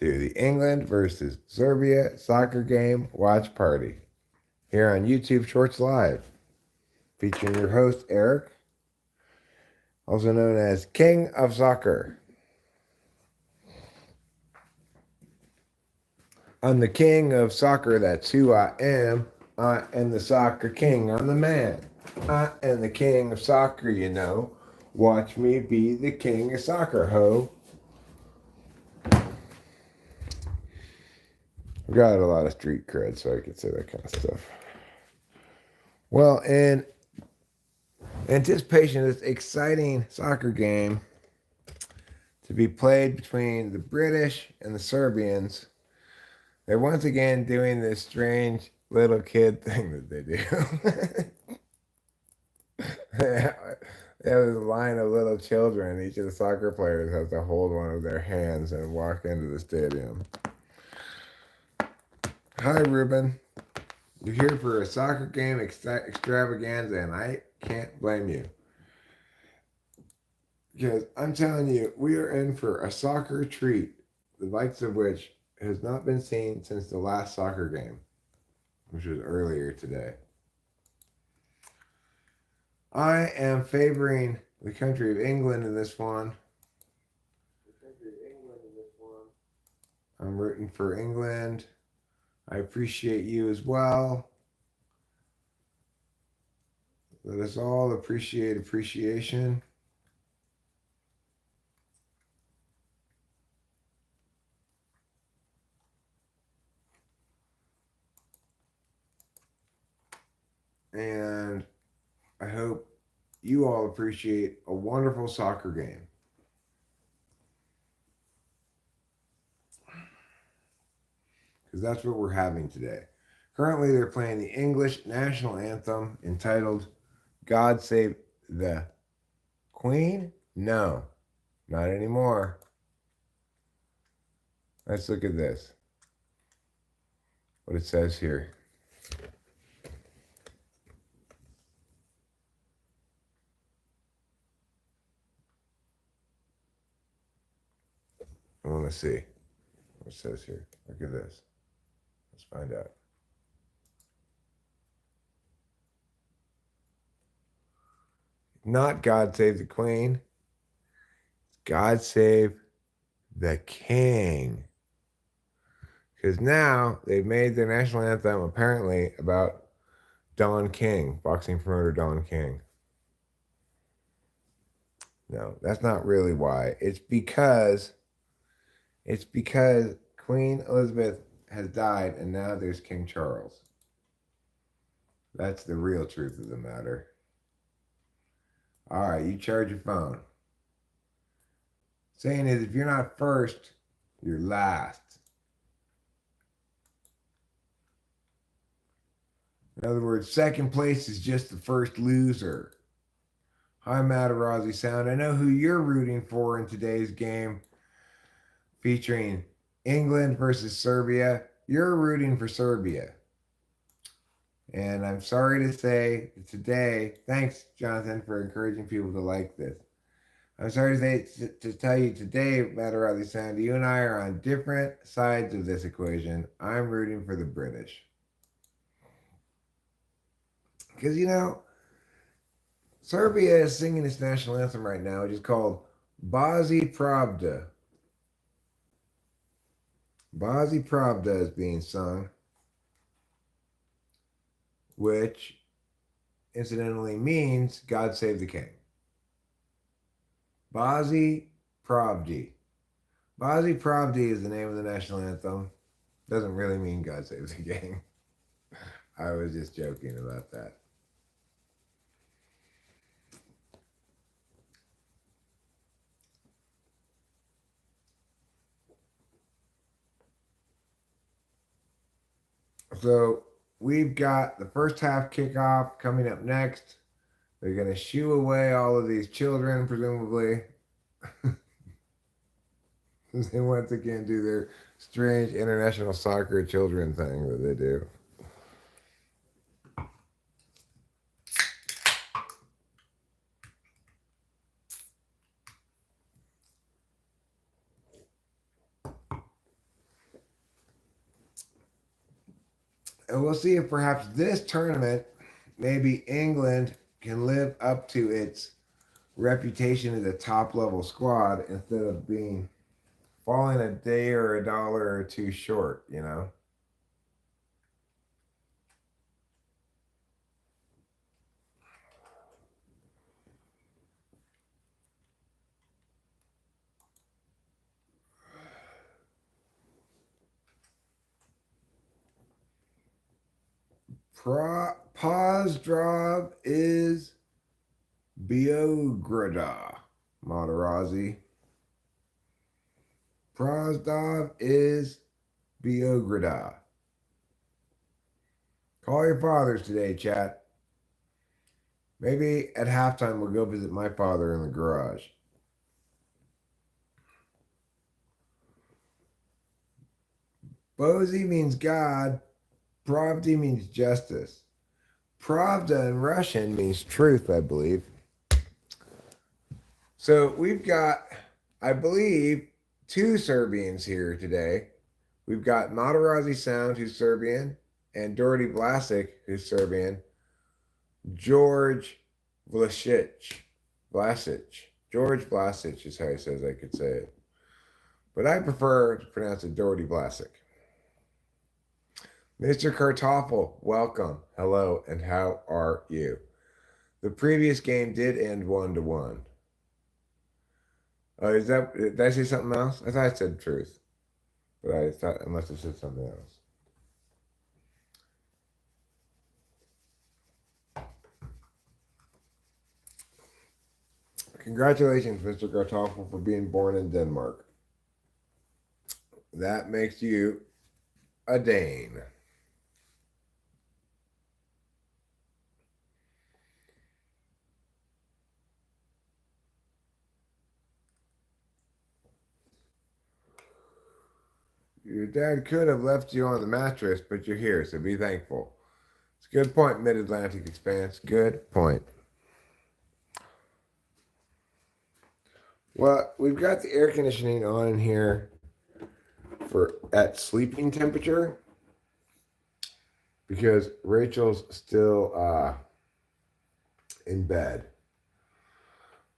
to the England versus Serbia soccer game watch party here on YouTube Shorts Live, featuring your host, Eric, also known as King of Soccer. I'm the king of soccer, that's who I am. I am the soccer king, I'm the man. I am the king of soccer, you know. Watch me be the king of soccer, ho. I've got a lot of street cred, so I can say that kind of stuff. Well, in anticipation of this exciting soccer game to be played between the British and the Serbians, they're once again doing this strange little kid thing that they do. They have this line of little children. Each of the soccer players has to hold one of their hands and walk into the stadium. Hi, Ruben. You're here for a soccer game extravaganza, and I can't blame you. Because I'm telling you, we are in for a soccer treat, the likes of which has not been seen since the last soccer game, which was earlier today. I am favoring the country of England in this one. I'm rooting for England. I appreciate you as well. Let us all appreciate appreciation. And I hope you all appreciate a wonderful soccer game. Because that's what we're having today. Currently, they're playing the English national anthem entitled God Save the Queen? No, not anymore. Let's look at this. What it says here. I want to see what it says here. Look at this. Let's find out. Not God Save the Queen. God Save the King. Because now they've made their national anthem apparently about Don King, boxing promoter Don King. No, that's not really why. It's because Queen Elizabeth has died and now there's King Charles. That's the real truth of the matter. All right, you charge your phone. Saying is, if you're not first, you're last. In other words, second place is just the first loser. Hi, Matarazzi Sound. I know who you're rooting for in today's game featuring England versus Serbia. You're rooting for Serbia. And I'm sorry to say today, thanks, Jonathan, for encouraging people to like this. I'm sorry to tell you today, Matarazzi Sound, you and I are on different sides of this equation. I'm rooting for the British. Because, you know, Serbia is singing its national anthem right now, which is called Bazi Pravda. Bazi Pravda is being sung, which incidentally means God Save the King. Bazi Pravdi. Bazi Pravdi is the name of the national anthem. Doesn't really mean God Save the King. I was just joking about that. So we've got the first half kickoff coming up next. They're going to shoo away all of these children, presumably. They once again do their strange international soccer children thing that they do. And we'll see if perhaps this tournament, maybe England can live up to its reputation as a top level squad instead of being falling a day or a dollar or two short, you know? Pozdrav is Beograda, Materazzi. Pozdrav is Beograda. Call your fathers today, chat. Maybe at halftime we'll go visit my father in the garage. Bozy means God. Pravda means justice. Pravda in Russian means truth, I believe. So we've got, I believe, two Serbians here today. We've got Materazzi Sound, who's Serbian, and Dorothy Vlasic, who's Serbian. George Vlasic. George Vlasic is how he says I could say it. But I prefer to pronounce it Dorothy Vlasic. Mr. Kartoffel, welcome. Hello, and how are you? The previous game did end 1-1. Oh, did I say something else? I thought I said truth. But I thought I must have said something else. Congratulations, Mr. Kartoffel, for being born in Denmark. That makes you a Dane. Your dad could have left you on the mattress, but you're here, so be thankful. It's a good point, Mid-Atlantic Expanse. Good point. Well, we've got the air conditioning on in here for at sleeping temperature because Rachel's still in bed.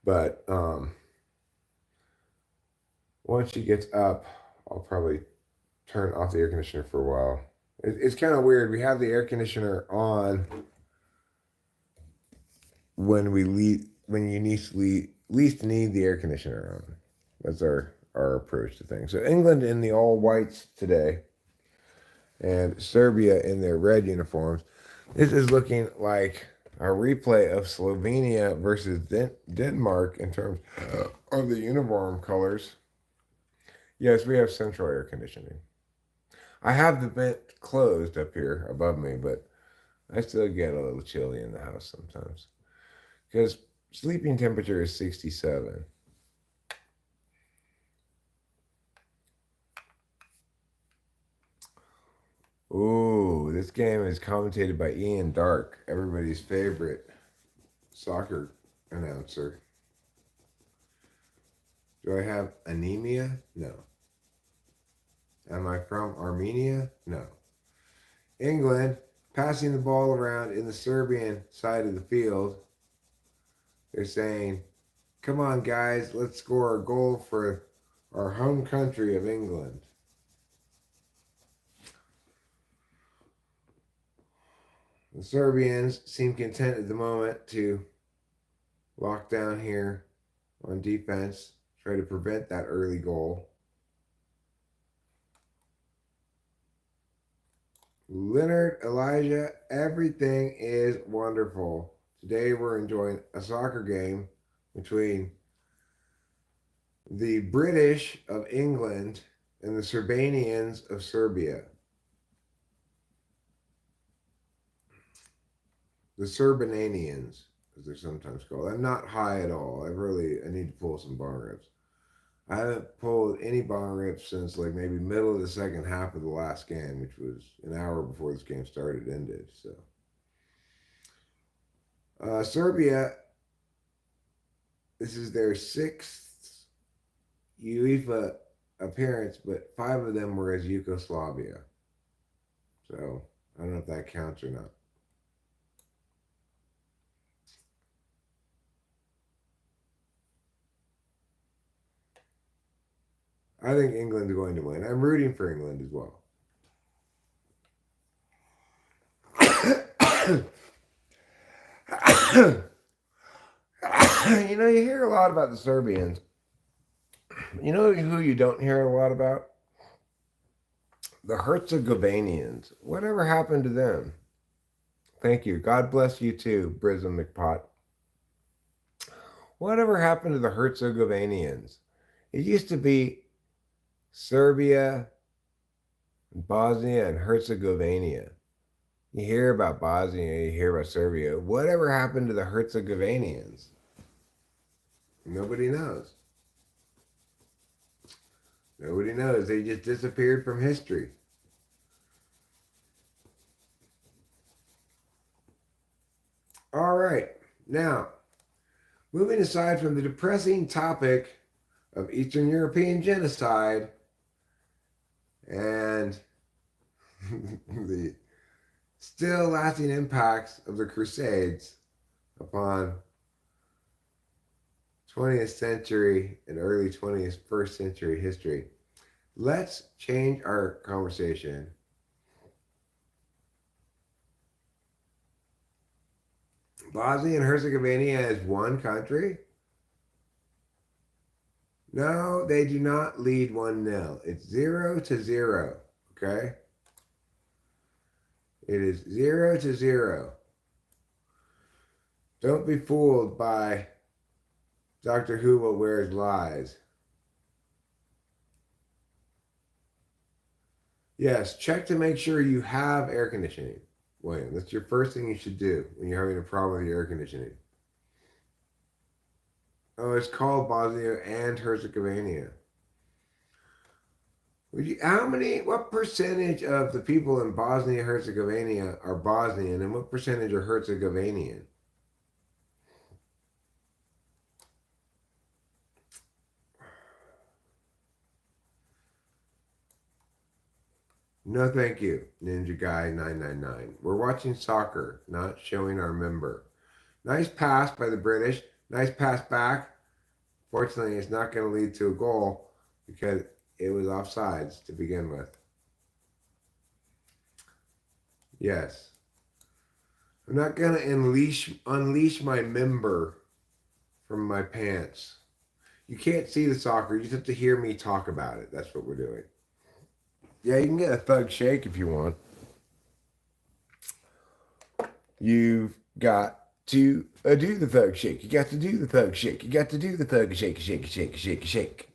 But once she gets up, I'll probably turn off the air conditioner for a while. It's kind of weird. We have the air conditioner on when we leave, when you least need the air conditioner on. That's our approach to things. So England in the all whites today, and Serbia in their red uniforms. This is looking like a replay of Slovenia versus Denmark in terms of the uniform colors. Yes, we have central air conditioning. I have the vent closed up here above me, but I still get a little chilly in the house sometimes because sleeping temperature is 67. Ooh, this game is commentated by Ian Dark, everybody's favorite soccer announcer. Do I have anemia? No. Am I from Armenia? No. England passing the ball around in the Serbian side of the field. They're saying, come on, guys, let's score a goal for our home country of England. The Serbians seem content at the moment to lock down here on defense, try to prevent that early goal. Leonard, Elijah, everything is wonderful. Today we're enjoying a soccer game between the British of England and the Serbanians of Serbia. The Serbananians, as they're sometimes called. I'm not high at all. I need to pull some bar rips. I haven't pulled any bar rips since like maybe middle of the second half of the last game, which was an hour before this game ended. So Serbia, this is their sixth UEFA appearance, but 5 of them were as Yugoslavia. So I don't know if that counts or not. I think England's going to win. I'm rooting for England as well. You know, you hear a lot about the Serbians. You know who you don't hear a lot about? The Herzegovinians. Whatever happened to them? Thank you. God bless you too, Brism McPot. Whatever happened to the Herzegovinians? It used to be Serbia, Bosnia, and Herzegovina. You hear about Bosnia, you hear about Serbia. Whatever happened to the Herzegovinians? Nobody knows. Nobody knows. They just disappeared from history. All right. Now, moving aside from the depressing topic of Eastern European genocide and the still lasting impacts of the Crusades upon 20th century and early 21st century history, let's change our conversation. Bosnia and Herzegovina is one country? No, they do not lead 1-0. It's 0-0. Okay? It is 0-0. Don't be fooled by Doctor Who Will Wears Lies. Yes, check to make sure you have air conditioning, William. That's your first thing you should do when you're having a problem with your air conditioning. Oh, it's called Bosnia and Herzegovina. What percentage of the people in Bosnia and Herzegovina are Bosnian and what percentage are Herzegovinian? No, thank you, Ninja Guy 999. We're watching soccer, not showing our member. Nice pass by the British. Nice pass back. Fortunately, it's not going to lead to a goal because it was offsides to begin with. Yes. I'm not going to unleash my member from my pants. You can't see the soccer. You just have to hear me talk about it. That's what we're doing. Yeah, you can get a thug shake if you want. You've got to do the thug shake. You got to do the thug shake. You got to do the thug shake, shake, shake, shake, shake.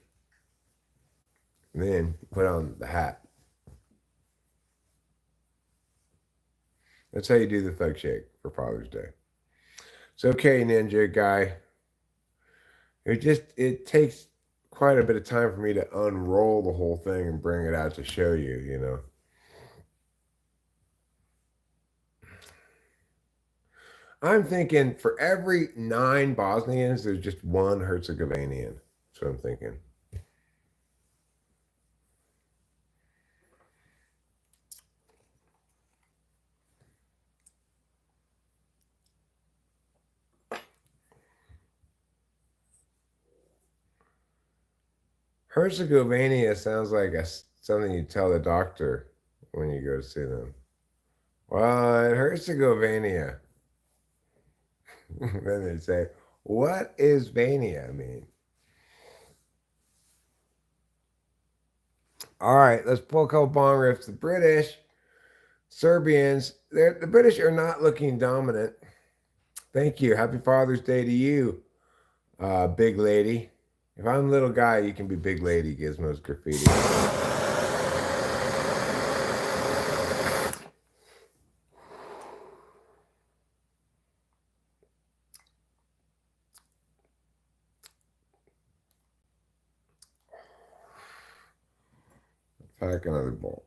And then put on the hat. That's how you do the thug shake for Father's Day. It's okay, Ninja Guy. It takes quite a bit of time for me to unroll the whole thing and bring it out to show you, you know. I'm thinking for every 9 Bosnians, there's just 1 Herzegovinian. That's what I'm thinking. Herzegovina sounds like something you tell the doctor when you go to see them. Well, in Herzegovina, then they say, what is Vania mean? All right, let's pull a couple bong riffs. The British, Serbians, the British are not looking dominant. Thank you. Happy Father's Day to you, big lady. If I'm a little guy, you can be big lady, Gizmo's graffiti. Pack another bowl.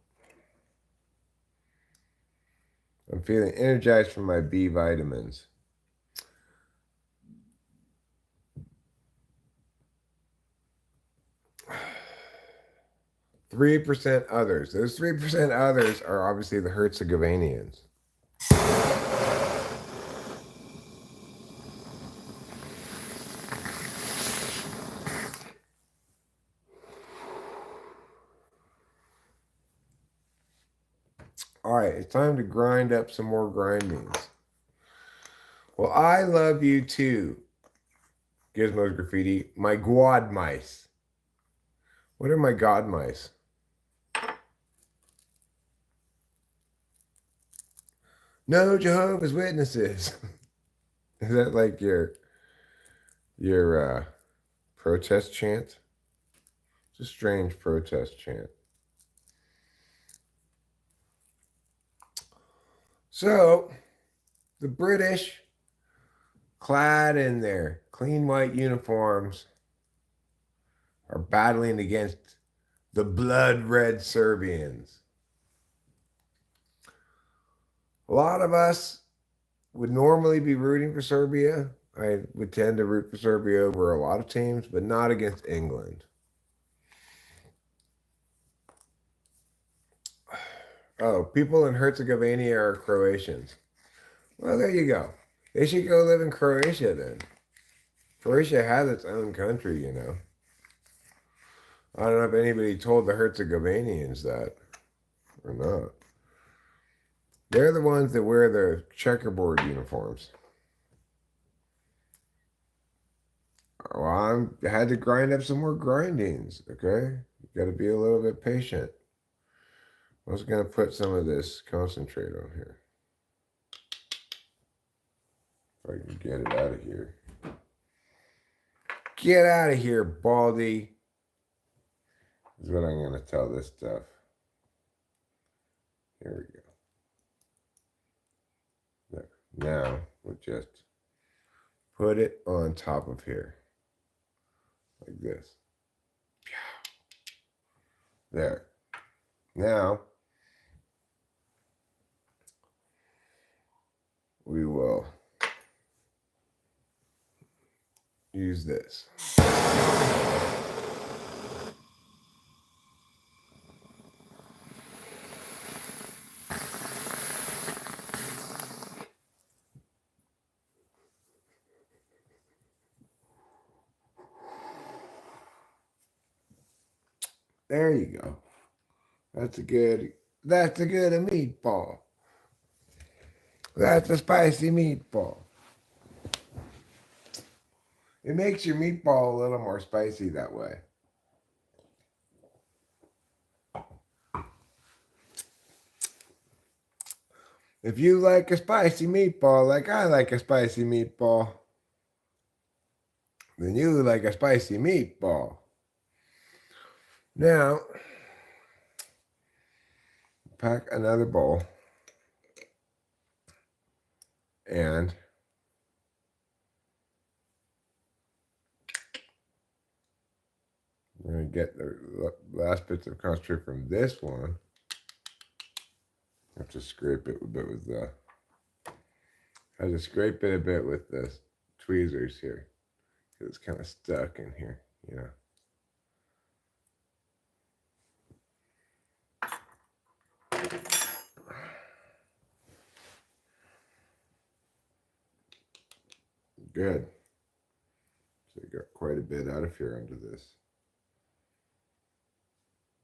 I'm feeling energized from my B vitamins. 3% others. Those 3% others are obviously the Herzegovinians. All right, it's time to grind up some more grindings. Well, I love you too, Gizmo's Graffiti. My god mice. What are my god mice? No Jehovah's Witnesses. Is that like your protest chant? It's a strange protest chant. So, the British, clad in their clean white uniforms, are battling against the blood red Serbians. A lot of us would normally be rooting for Serbia. I would tend to root for Serbia over a lot of teams, but not against England. Oh, people in Herzegovina are Croatians. Well, there you go. They should go live in Croatia then. Croatia has its own country, you know. I don't know if anybody told the Herzegovinians that or not. They're the ones that wear the checkerboard uniforms. Well, I had to grind up some more grindings, okay? You got to be a little bit patient. I was going to put some of this concentrate on here. If I can get it out of here. Get out of here, Baldy. Is what I'm going to tell this stuff. Here we go. There. Now, we'll just put it on top of here. Like this. There. Now, we will use this. There you go. That's a good meatball. That's a spicy meatball. It makes your meatball a little more spicy that way. If you like a spicy meatball like I like a spicy meatball, then you like a spicy meatball. Now, pack another bowl and I'm going to get the last bits of concentrate from this one. I have to scrape it a bit with the, I have to scrape it a bit with the tweezers here because it's kind of stuck in here, you know. Good. So I got quite a bit out of here under this.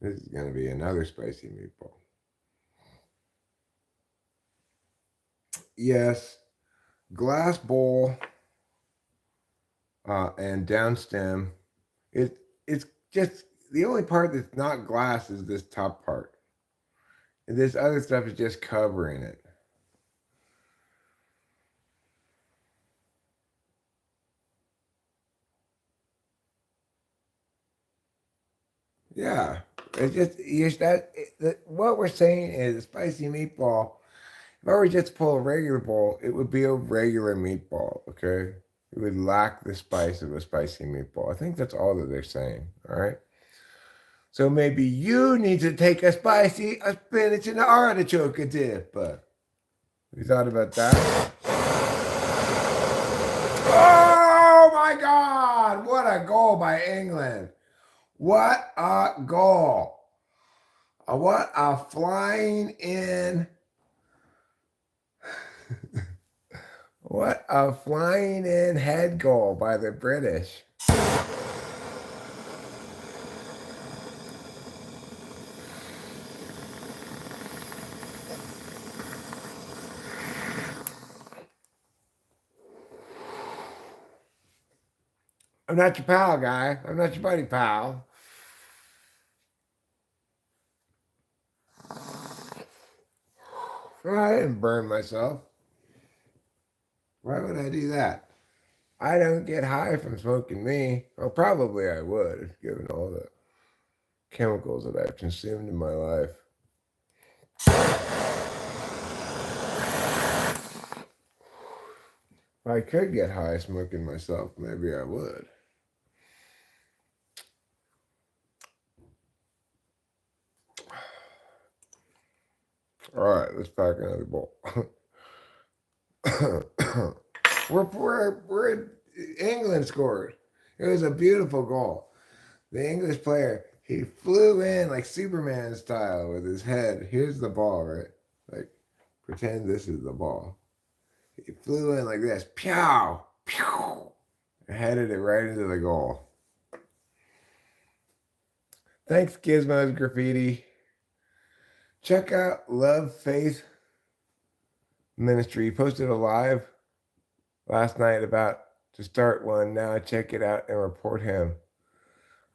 This is going to be another spicy meatball. Yes, glass bowl and down stem. It's just the only part that's not glass is this top part. And this other stuff is just covering it. Yeah, it's just what we're saying is a spicy meatball. If I were just to pull a regular bowl, it would be a regular meatball, okay? It would lack the spice of a spicy meatball. I think that's all that they're saying, all right? So maybe you need to take a spinach and artichoke dip. You thought about that? Oh my God! What a goal by England. What a goal. What a flying in. What a flying in head goal by the British. I'm not your pal, guy. I'm not your buddy, pal. Well, I didn't burn myself. Why would I do that? I don't get high from smoking me. Well, probably I would, given all the chemicals that I've consumed in my life. If I could get high smoking myself, maybe I would. All right, let's pack another bowl. we're England scored. It was a beautiful goal. The English player, he flew in like Superman style with his head. Here's the ball, right? Like, pretend this is the ball. He flew in like this. Pew! Pew! And headed it right into the goal. Thanks, Gizmo's Graffiti. Check out Love Faith Ministry. He posted a live last night about to start one. Now check it out and report him.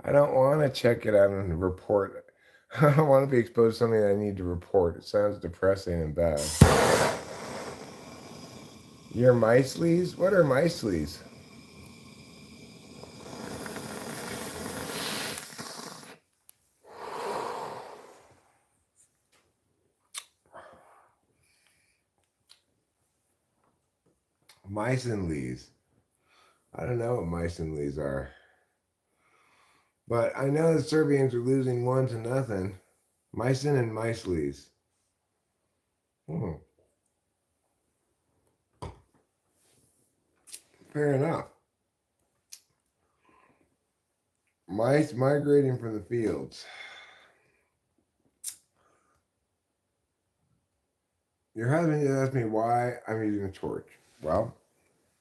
I don't want to check it out and report. I don't want to be exposed to something that I need to report. It sounds depressing and bad. Your Meisleys? What are Meisleys? Meisleys. I don't know what Meisleys are. But I know the Serbians are losing 1-0. Meissen and Meisleys. Fair enough. Mice migrating from the fields. Your husband asked me why I'm using a torch. Well,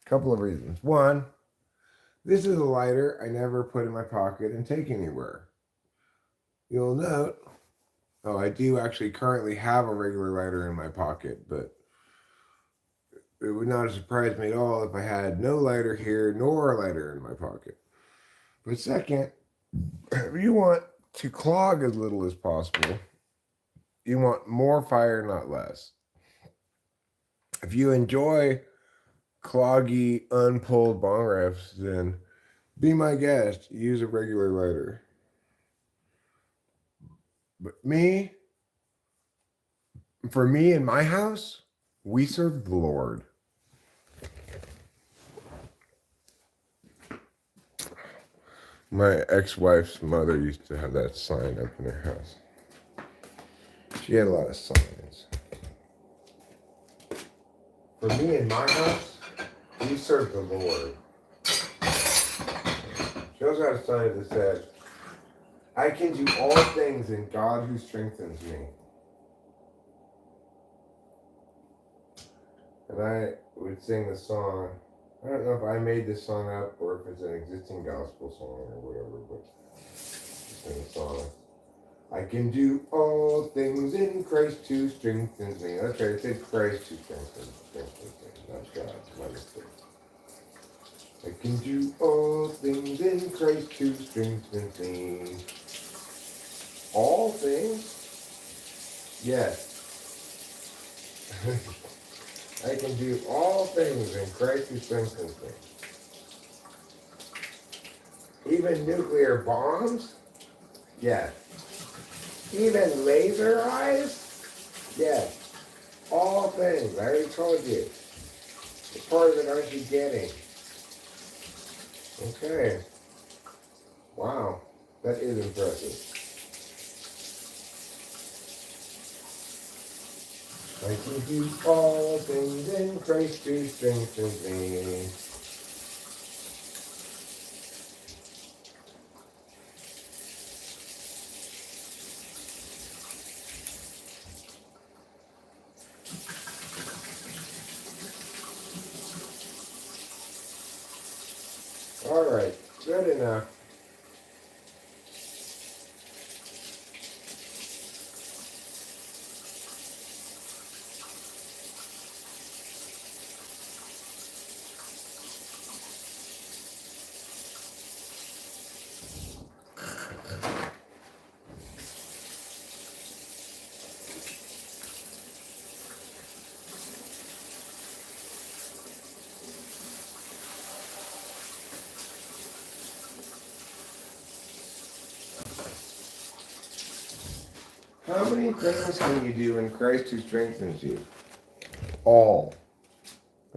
a couple of reasons. One, this is a lighter I never put in my pocket and take anywhere. You'll note, I do actually currently have a regular lighter in my pocket, but it would not have surprised me at all if I had no lighter here nor a lighter in my pocket. But second, you want to clog as little as possible. You want more fire, not less. If you enjoy cloggy, unpulled bong rips, then be my guest. Use a regular lighter. But for me in my house, we serve the Lord. My ex-wife's mother used to have that sign up in her house. She had a lot of signs. For me in my house, we serve the Lord. She also had a sign that said, I can do all things in God who strengthens me. And I would sing the song. I don't know if I made this song up or if it's an existing gospel song or whatever, but sing the song. I can do all things in Christ who strengthens me. That's right, it said Christ who strengthens me, not God. My mistake. I can do all things in Christ who strengthens me. All things? Yes. I can do all things in Christ who strengthens me. Even nuclear bombs? Yes. Even laser eyes? Yes. All things. I already told you. What part of it aren't you getting? Okay. Wow. That is impressive. I can do all things in Christ who strengthens me. All right, good enough. How many things can you do in Christ who strengthens you? All.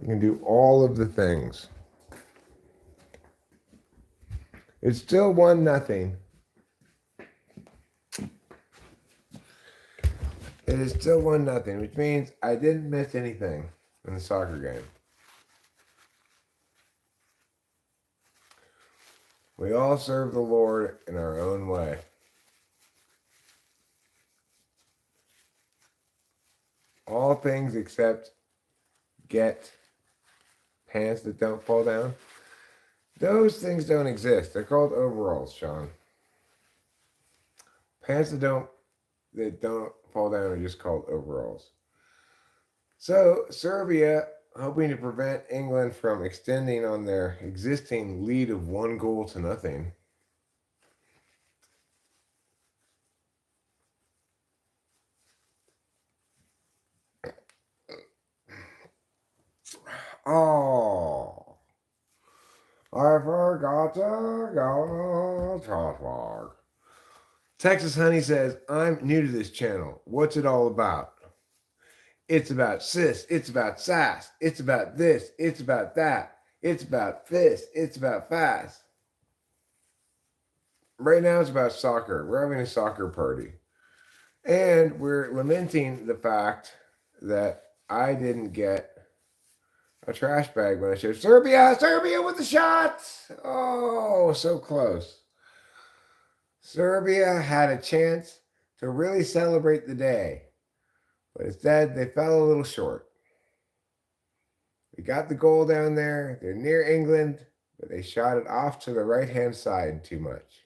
I can do all of the things. It's still 1-0. It is still 1-0, which means I didn't miss anything in the soccer game. We all serve the Lord in our own way. All things except get pants that don't fall down. Those things don't exist. They're called overalls, Sean. Pants that don't fall down are just called overalls. So Serbia, hoping to prevent England from extending on their existing lead of 1-0. Oh, I forgot to go to work. Texas Honey says, I'm new to this channel. What's it all about? It's about sis. It's about sass. It's about this. It's about that. It's about this. It's about fast. Right now it's about soccer. We're having a soccer party. And we're lamenting the fact that I didn't get a trash bag when I showed Serbia with the shots. Oh, so close. Serbia had a chance to really celebrate the day, but instead they fell a little short. We got the goal down there. They're near England, but they shot it off to the right-hand side too much.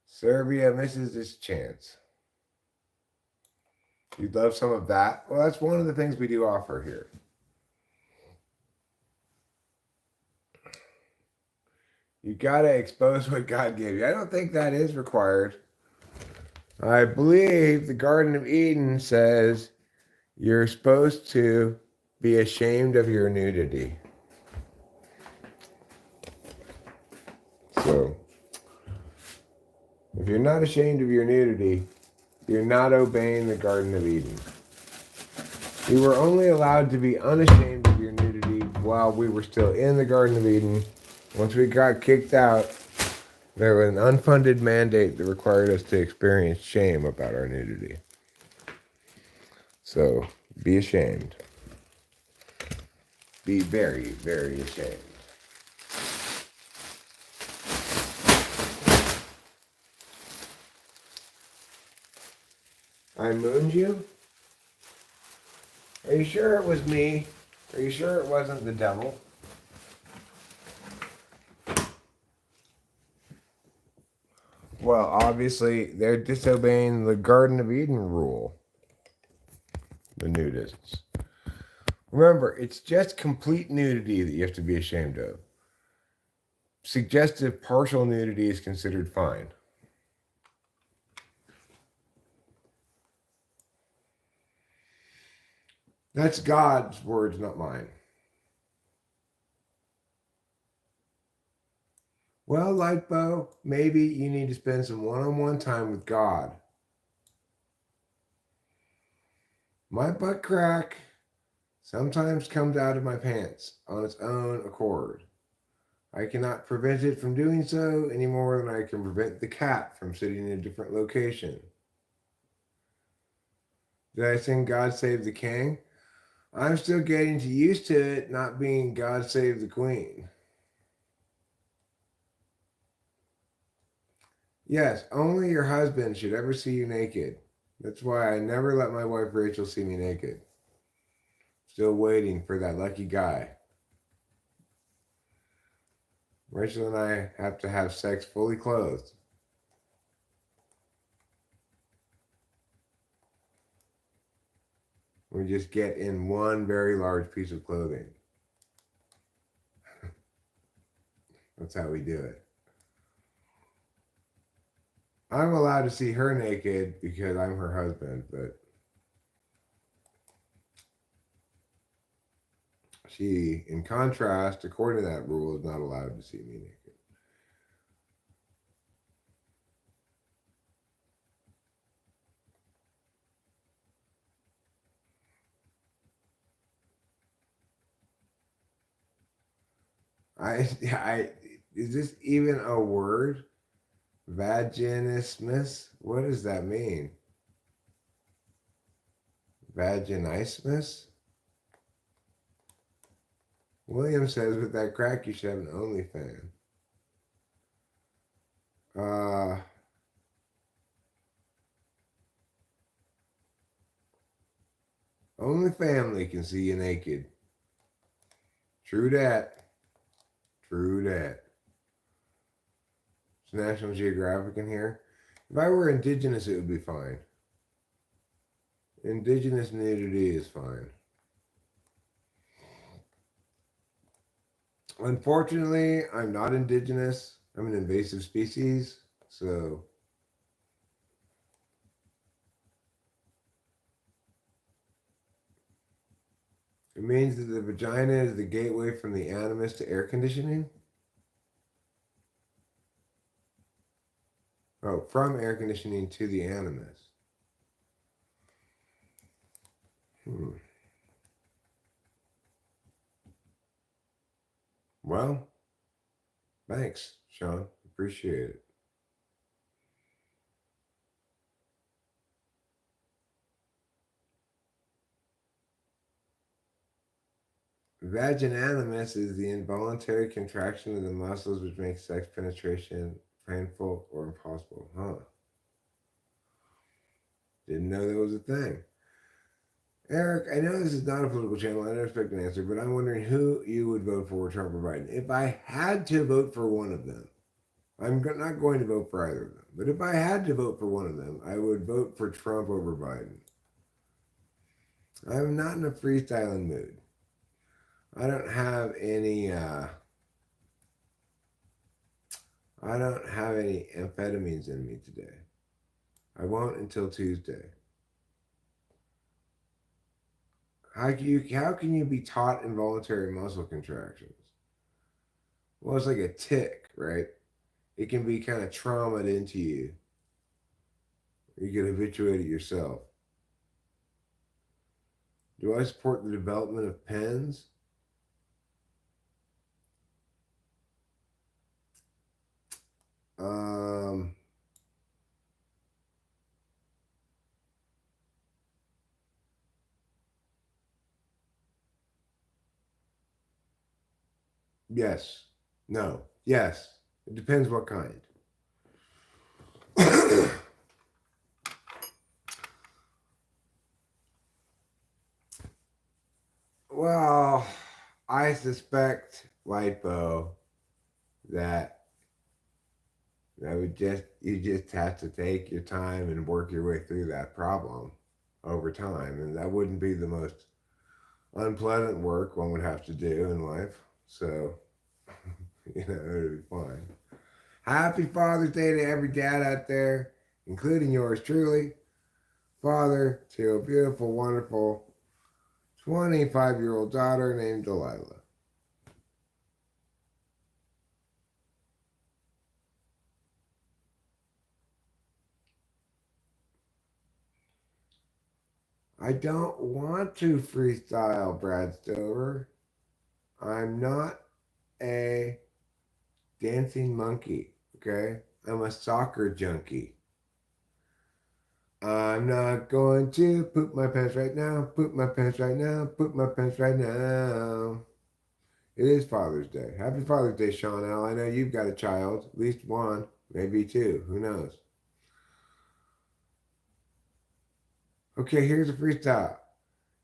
Serbia misses this chance. You'd love some of that? Well, that's one of the things we do offer here. You got to expose what God gave you. I don't think that is required. I believe the Garden of Eden says you're supposed to be ashamed of your nudity. So, if you're not ashamed of your nudity, you're not obeying the Garden of Eden. You were only allowed to be unashamed of your nudity while we were still in the Garden of Eden. Once we got kicked out, there was an unfunded mandate that required us to experience shame about our nudity. So, be ashamed. Be very, very ashamed. I mooned you? Are you sure it was me? Are you sure it wasn't the devil? Well, obviously, they're disobeying the Garden of Eden rule. The nudists. Remember, it's just complete nudity that you have to be ashamed of. Suggestive partial nudity is considered fine. That's God's words, not mine. Well, Lightbow, maybe you need to spend some one-on-one time with God. My butt crack sometimes comes out of my pants on its own accord. I cannot prevent it from doing so any more than I can prevent the cat from sitting in a different location. Did I sing God Save the King? I'm still getting used to it not being God Save the Queen. Yes, only your husband should ever see you naked. That's why I never let my wife Rachel see me naked. Still waiting for that lucky guy. Rachel and I have to have sex fully clothed. We just get in one very large piece of clothing. That's how we do it. I'm allowed to see her naked because I'm her husband, but she, in contrast, according to that rule, is not allowed to see me naked. I, is this even a word? Vaginismus? What does that mean? Vaginismus? William says, with that crack, you should have an OnlyFans. Only family can see you naked. True that. True that. It's National Geographic in here. If I were indigenous, it would be fine. Indigenous nudity is fine. Unfortunately, I'm not indigenous. I'm an invasive species, so it means that the vagina is the gateway from the animus to air conditioning. Oh, from air conditioning to the animus. Well, thanks, Sean. Appreciate it. Vaginanimus is the involuntary contraction of the muscles which makes sex penetration painful or impossible. Huh. Didn't know that was a thing. Eric, I know this is not a political channel. I don't expect an answer, but I'm wondering who you would vote for, Trump or Biden. If I had to vote for one of them, I'm not going to vote for either of them. But if I had to vote for one of them, I would vote for Trump over Biden. I'm not in a freestyling mood. I don't have any. I don't have any amphetamines in me today. I won't until Tuesday. How can you be taught involuntary muscle contractions? Well, it's like a tick, right? It can be kind of traumatized into you. You can habituate it yourself. Do I support the development of pens? Um, yes. No. Yes. It depends what kind. Well, I suspect, Lipo, that you just have to take your time and work your way through that problem over time, and that wouldn't be the most unpleasant work one would have to do in life. So, it would be fine. Happy Father's Day to every dad out there, including yours truly. Father to a beautiful, wonderful 25-year-old daughter named Delilah. I don't want to freestyle, Brad Stover. I'm not a dancing monkey, okay? I'm a soccer junkie. I'm not going to poop my pants right now, poop my pants right now, poop my pants right now. It is Father's Day. Happy Father's Day, Sean L. I know you've got a child, at least one, maybe two, who knows? Okay, here's a freestyle.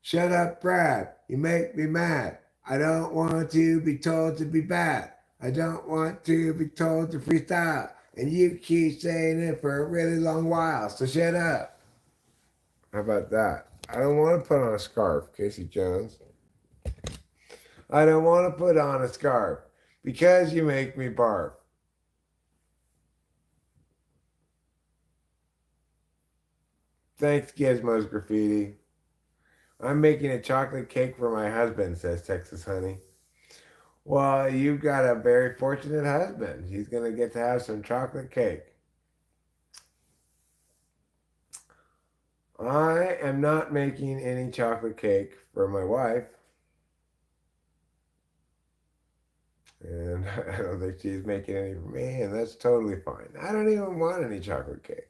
Shut up, Brad. You make me mad. I don't want to be told to be bad. I don't want to be told to freestyle. And you keep saying it for a really long while, so shut up. How about that? I don't want to put on a scarf, Casey Jones. I don't want to put on a scarf because you make me barf. Thanks, Gizmos Graffiti. I'm making a chocolate cake for my husband, says Texas Honey. Well, you've got a very fortunate husband. He's going to get to have some chocolate cake. I am not making any chocolate cake for my wife. And I don't think she's making any for me, and that's totally fine. I don't even want any chocolate cake.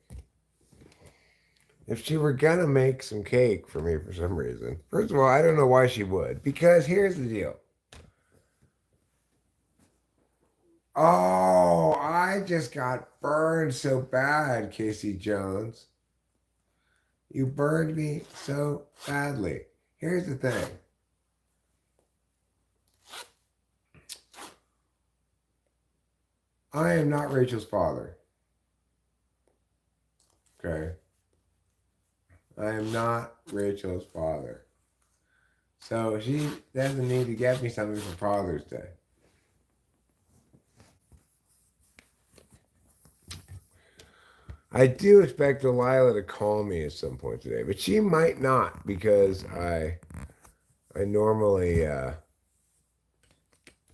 If she were gonna make some cake for me for some reason, first of all, I don't know why she would. Because here's the deal. Oh, I just got burned so bad, Casey Jones. You burned me so badly. Here's the thing. I am not Rachel's father. Okay. I am not Rachel's father. So she doesn't need to get me something for Father's Day. I do expect Delilah to call me at some point today, but she might not because I normally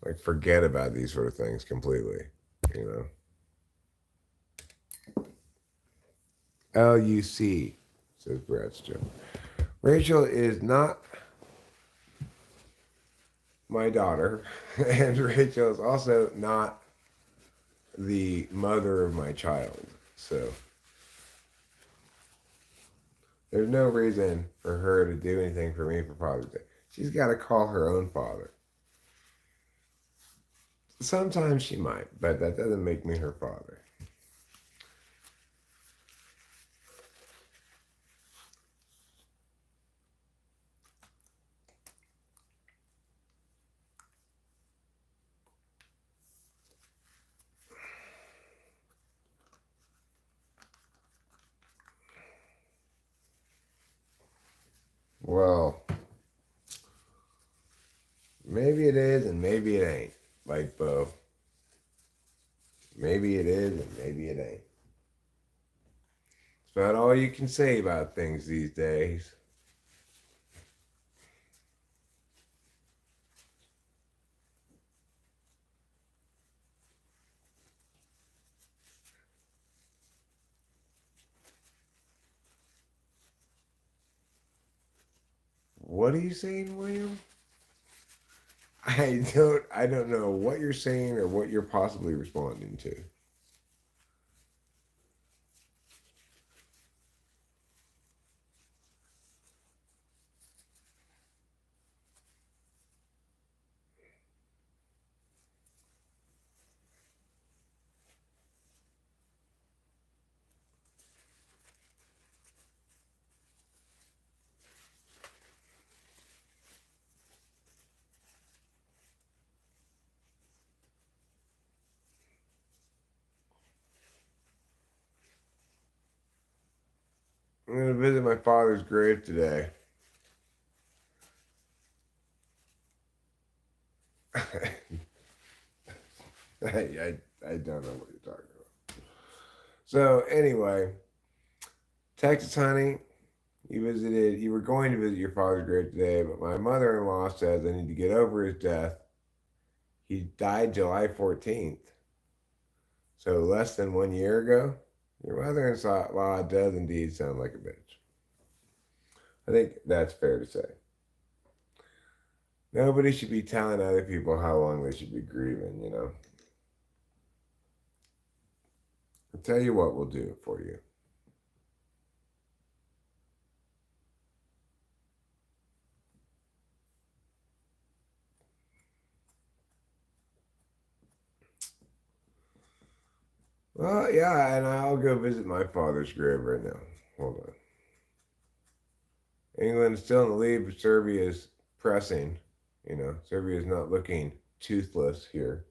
like forget about these sort of things completely, you know. LUC, says Brad's Joe. Rachel is not my daughter, and Rachel is also not the mother of my child. So there's no reason for her to do anything for me for Father's Day. She's got to call her own father. Sometimes she might, but that doesn't make me her father. Well, maybe it is and maybe it ain't, like Bo. Maybe it is and maybe it ain't. It's about all you can say about things these days. What are you saying, William? I don't know what you're saying or what you're possibly responding to. I'm gonna visit my father's grave today. I don't know what you're talking about. So anyway, Texas honey, you were going to visit your father's grave today, but my mother-in-law says I need to get over his death. He died July 14th. So less than 1 year ago. Your mother-in-law does indeed sound like a bitch. I think that's fair to say. Nobody should be telling other people how long they should be grieving, you know. I'll tell you what we'll do for you. Well, yeah, and I'll go visit my father's grave right now. Hold on. England is still in the lead, but Serbia is pressing. You know, Serbia is not looking toothless here.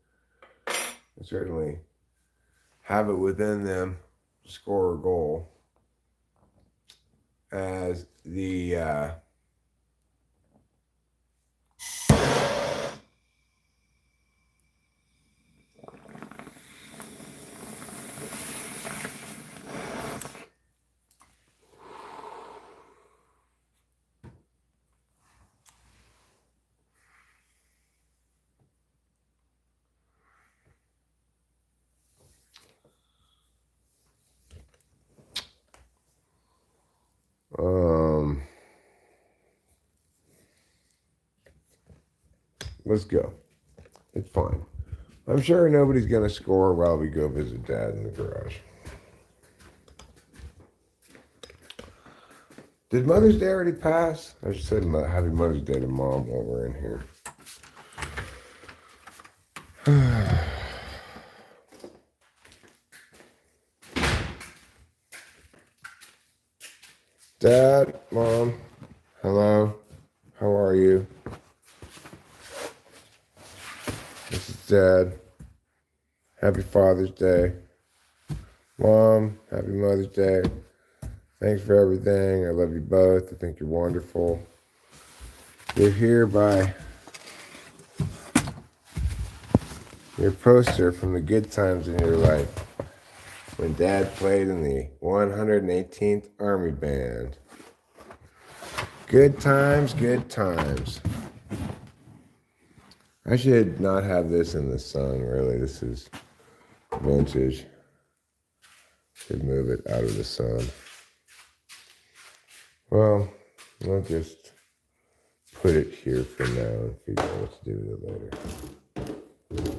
They certainly have it within them to score a goal. As the let's go. It's fine. I'm sure nobody's going to score while we go visit Dad in the garage. Did Mother's Day already pass? I just said Happy Mother's Day to Mom while we're in here. Dad, Mom, hello. How are you? This is Dad. Happy Father's Day. Mom, happy Mother's Day. Thanks for everything. I love you both. I think you're wonderful. You're here by your poster from the good times in your life when Dad played in the 118th Army Band. Good times, good times. I should not have this in the sun, really. This is vintage. Should move it out of the sun. Well, I'll just put it here for now and figure out what to do with it later.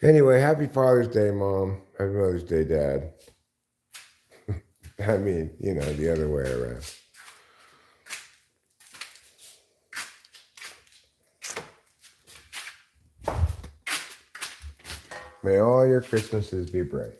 Anyway, happy Father's Day, Mom. Happy Mother's Day, Dad. I mean, you know, the other way around. May all your Christmases be bright.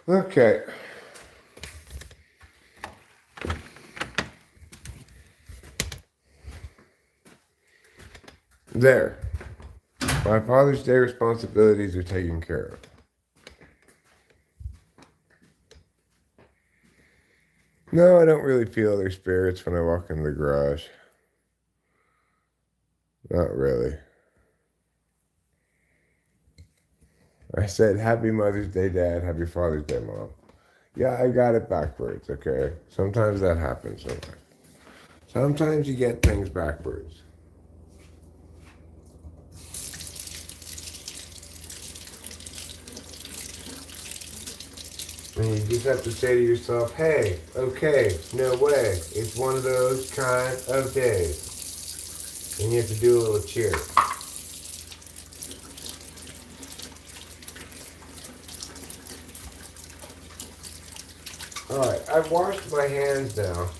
Okay. There. My Father's Day responsibilities are taken care of. No, I don't really feel their spirits when I walk in the garage. Not really. I said, Happy Mother's Day, Dad. Happy Father's Day, Mom. Yeah, I got it backwards, okay? Sometimes that happens. Sometimes you get things backwards. And you just have to say to yourself, hey, okay, no way. It's one of those kind of days. And you have to do a little cheer. Alright, I've washed my hands now.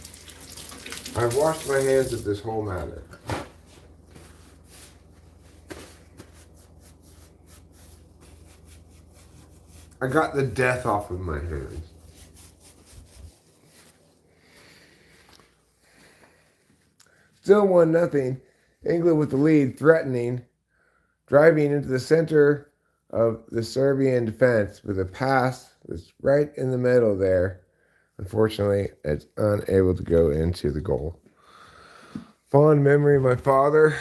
I've washed my hands of this whole matter. I got the death off of my hands. Still 1-0. England with the lead, threatening, driving into the center of the Serbian defense with a pass that's right in the middle there. Unfortunately, it's unable to go into the goal. Fond memory of my father.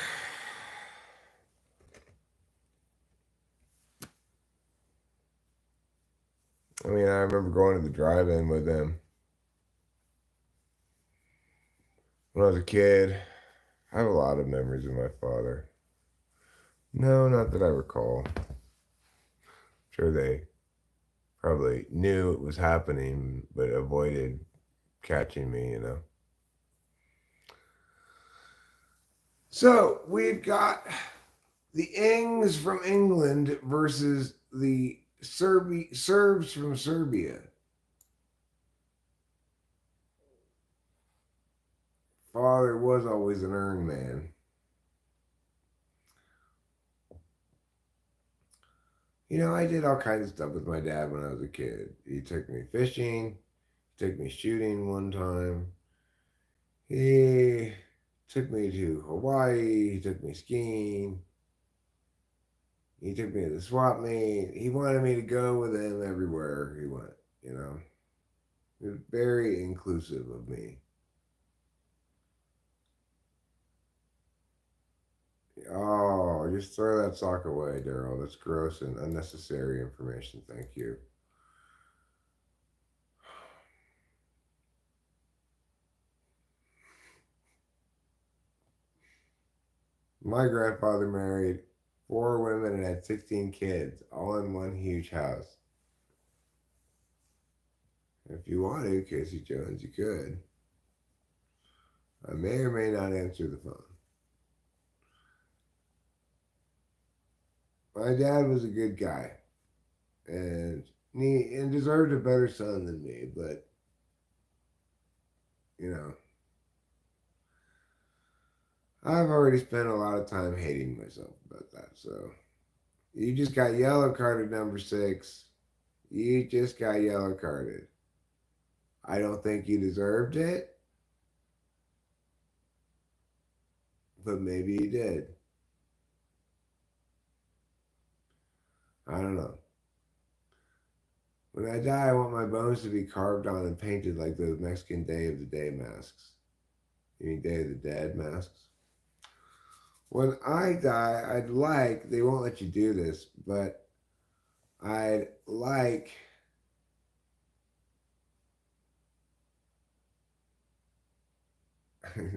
I mean, I remember going to the drive-in with him when I was a kid. I have a lot of memories of my father. No, not that I recall. Sure, they probably knew it was happening, but avoided catching me, you know. So, we've got the Ings from England versus the Serbs from Serbia. Father was always an earned man. I did all kinds of stuff with my dad when I was a kid. He took me fishing, he took me shooting one time. He took me to Hawaii, he took me skiing, he took me to the swap meet. He wanted me to go with him everywhere he went, you know. He was very inclusive of me. Oh, just throw that sock away, Daryl. That's gross and unnecessary information. Thank you. My grandfather married 4 women and had 16 kids, all in one huge house. If you want to, Casey Jones, you could. I may or may not answer the phone. My dad was a good guy, and and deserved a better son than me. But you know, I've already spent a lot of time hating myself about that. So you just got yellow carded, number 6. You just got yellow carded. I don't think you deserved it, but maybe you did. I don't know. When I die, I want my bones to be carved on and painted like those Mexican Day of the Day masks. You mean Day of the Dead masks? When I die, they won't let you do this, but I'd like,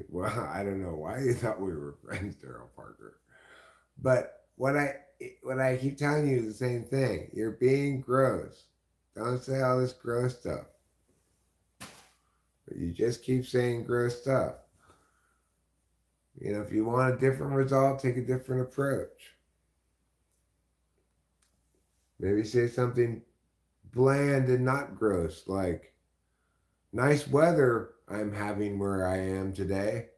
well, I don't know why you thought we were friends, Daryl Parker. But what I keep telling you is the same thing. You're being gross. Don't say all this gross stuff. But you just keep saying gross stuff. If you want a different result, take a different approach. Maybe say something bland and not gross, like, nice weather I'm having where I am today.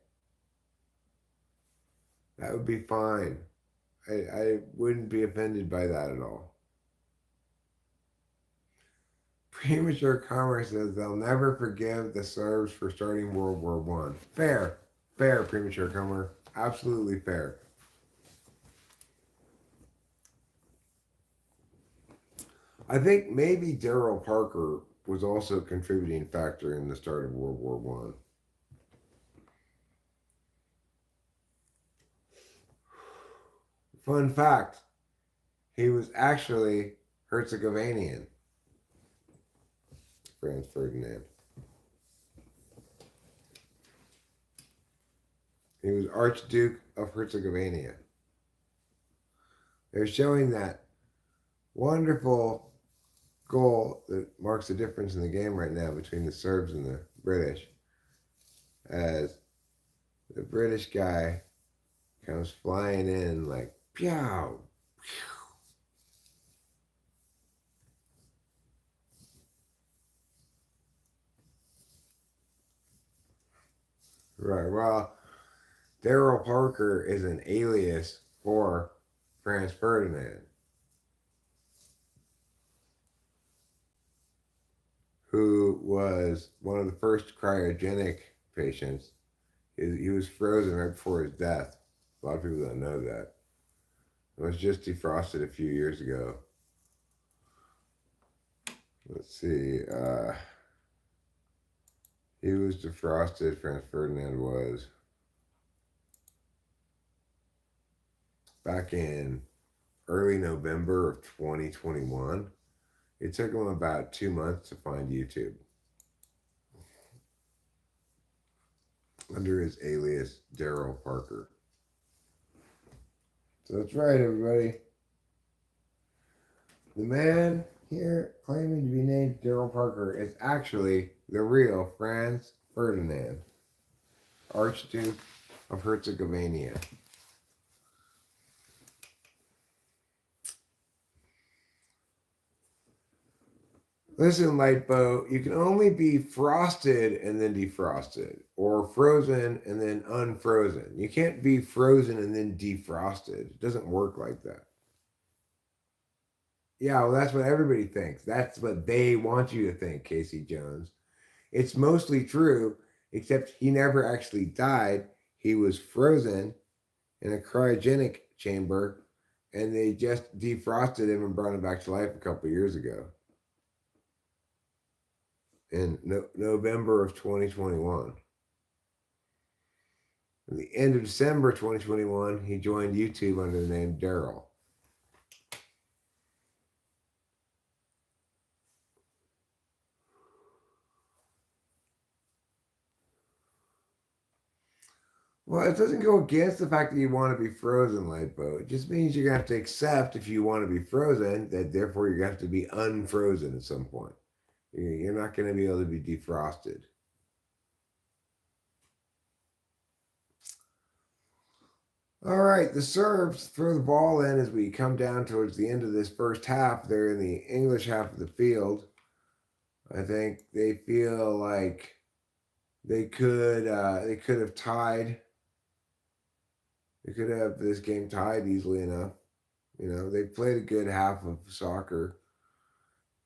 That would be fine. I wouldn't be offended by that at all. Premature Commerce says they'll never forgive the Serbs for starting World War One. Fair. Fair, Premature Comer. Absolutely fair. I think maybe Daryl Parker was also a contributing factor in the start of World War One. Fun fact, he was actually Herzegovinian. Franz Ferdinand. He was Archduke of Herzegovina. They're showing that wonderful goal that marks the difference in the game right now between the Serbs and the British, as the British guy comes flying in like, pew. Right. Well, Daryl Parker is an alias for Franz Ferdinand, who was one of the first cryogenic patients. He was frozen right before his death. A lot of people don't know that. It was just defrosted a few years ago. Let's see. He was defrosted, Franz Ferdinand was, back in early November of 2021. It took him about 2 months to find YouTube under his alias Daryl Parker. So that's right, everybody. The man here claiming to be named Daryl Parker is actually the real Franz Ferdinand, Archduke of Herzegovina. Listen, Lightbow, you can only be frosted and then defrosted, or frozen and then unfrozen. You can't be frozen and then defrosted. It doesn't work like that. Yeah, well, that's what everybody thinks. That's what they want you to think, Casey Jones. It's mostly true, except he never actually died. He was frozen in a cryogenic chamber, and they just defrosted him and brought him back to life a couple of years ago in November of 2021. At the end of December 2021, he joined YouTube under the name Daryl. Well, it doesn't go against the fact that you want to be frozen, Lipo. It just means you're going to have to accept, if you want to be frozen, that therefore you're going to have to be unfrozen at some point. You're not going to be able to be defrosted. All right, the Serbs throw the ball in as we come down towards the end of this first half. They're in the English half of the field. I think they feel like they could have tied. They could have this game tied easily enough. You know, they played a good half of soccer,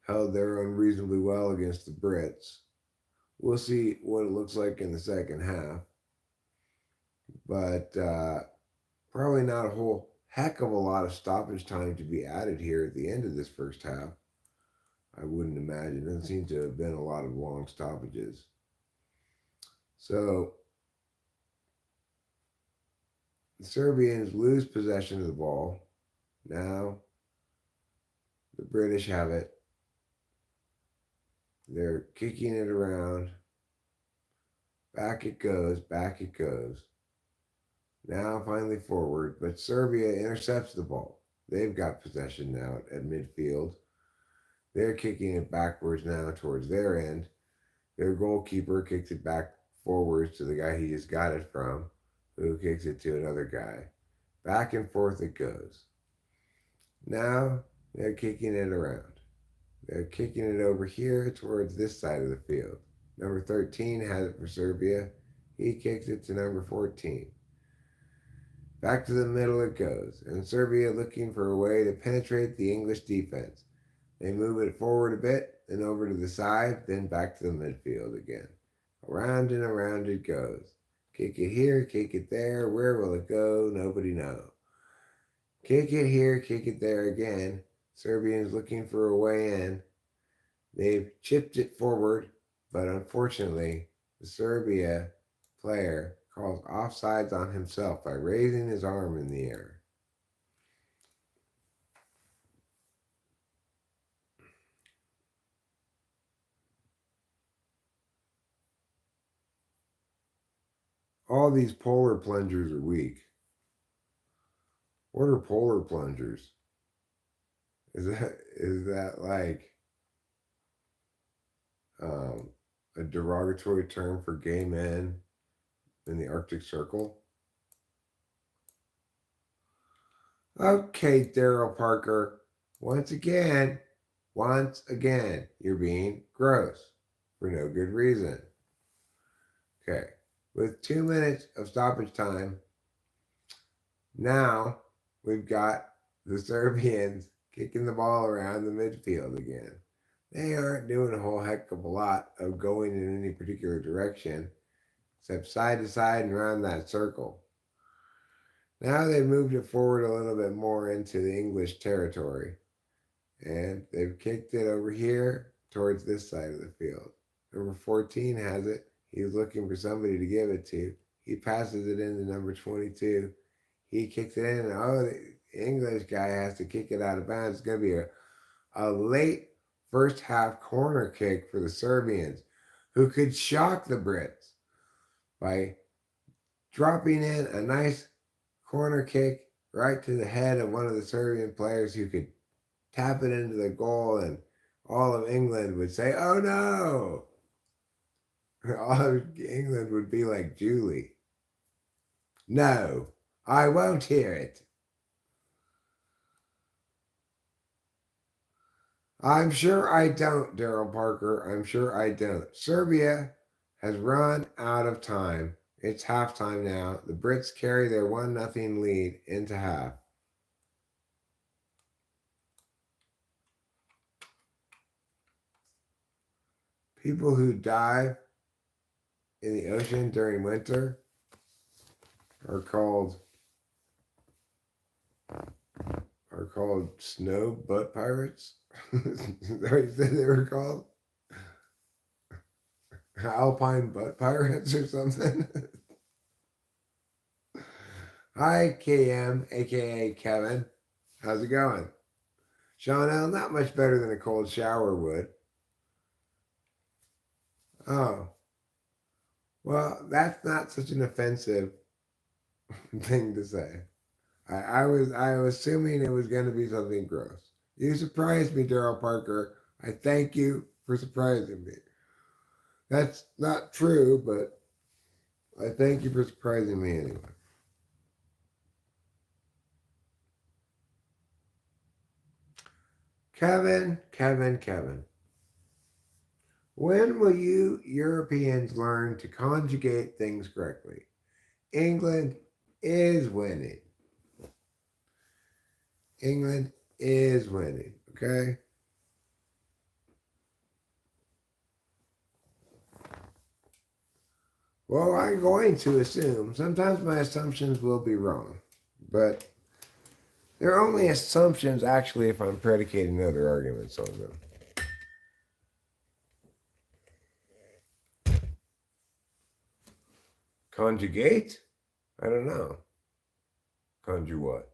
held their own reasonably well against the Brits. We'll see what it looks like in the second half, but probably not a whole heck of a lot of stoppage time to be added here at the end of this first half. I wouldn't imagine. It doesn't seem to have been a lot of long stoppages. So the Serbians lose possession of the ball. Now the British have it. They're kicking it around. Back it goes, back it goes. Now finally forward, but Serbia intercepts the ball. They've got possession now at midfield. They're kicking it backwards now towards their end. Their goalkeeper kicks it back forwards to the guy he just got it from, who kicks it to another guy. Back and forth it goes. Now they're kicking it around. They're kicking it over here towards this side of the field. Number 13 has it for Serbia. He kicks it to number 14. Back to the middle it goes, and Serbia looking for a way to penetrate the English defense. They move it forward a bit, then over to the side, then back to the midfield again. Around and around it goes. Kick it here, kick it there. Where will it go? Nobody knows. Kick it here, kick it there again. Serbians looking for a way in. They've chipped it forward, but unfortunately, the Serbia player calls offsides on himself by raising his arm in the air. All these polar plungers are weak. What are polar plungers? Is that like a derogatory term for gay men in the Arctic Circle? Okay, Daryl Parker. Once again, you're being gross for no good reason. Okay, with 2 minutes of stoppage time, now we've got the Serbians kicking the ball around the midfield again. They aren't doing a whole heck of a lot of going in any particular direction, except side to side and around that circle. Now they've moved it forward a little bit more into the English territory, and they've kicked it over here towards this side of the field. Number 14 has it. He's looking for somebody to give it to. He passes it into number 22. He kicks it in, and the English guy has to kick it out of bounds. It's going to be a late first half corner kick for the Serbians, who could shock the Brits by dropping in a nice corner kick right to the head of one of the Serbian players, who could tap it into the goal, and all of England would say, "Oh no!" All of England would be like Julie. No, I won't hear it. I'm sure I don't, Daryl Parker. I'm sure I don't. Serbia has run out of time. It's halftime now. The Brits carry their 1-0 lead into half. People who dive in the ocean during winter are called snow butt pirates. Is that what you said they were called? Alpine butt pirates or something? Hi, KM, aka Kevin. How's it going? Sean L, not much better than a cold shower would. Oh, well, that's not such an offensive thing to say. I was assuming it was going to be something gross. You surprised me, Daryl Parker. I thank you for surprising me. That's not true, but I thank you for surprising me anyway. Kevin. When will you Europeans learn to conjugate things correctly? England is winning. England is winning, okay? Well, I'm going to assume. Sometimes my assumptions will be wrong, but they're only assumptions actually if I'm predicating other arguments on them. Conjugate? I don't know. Conjure what?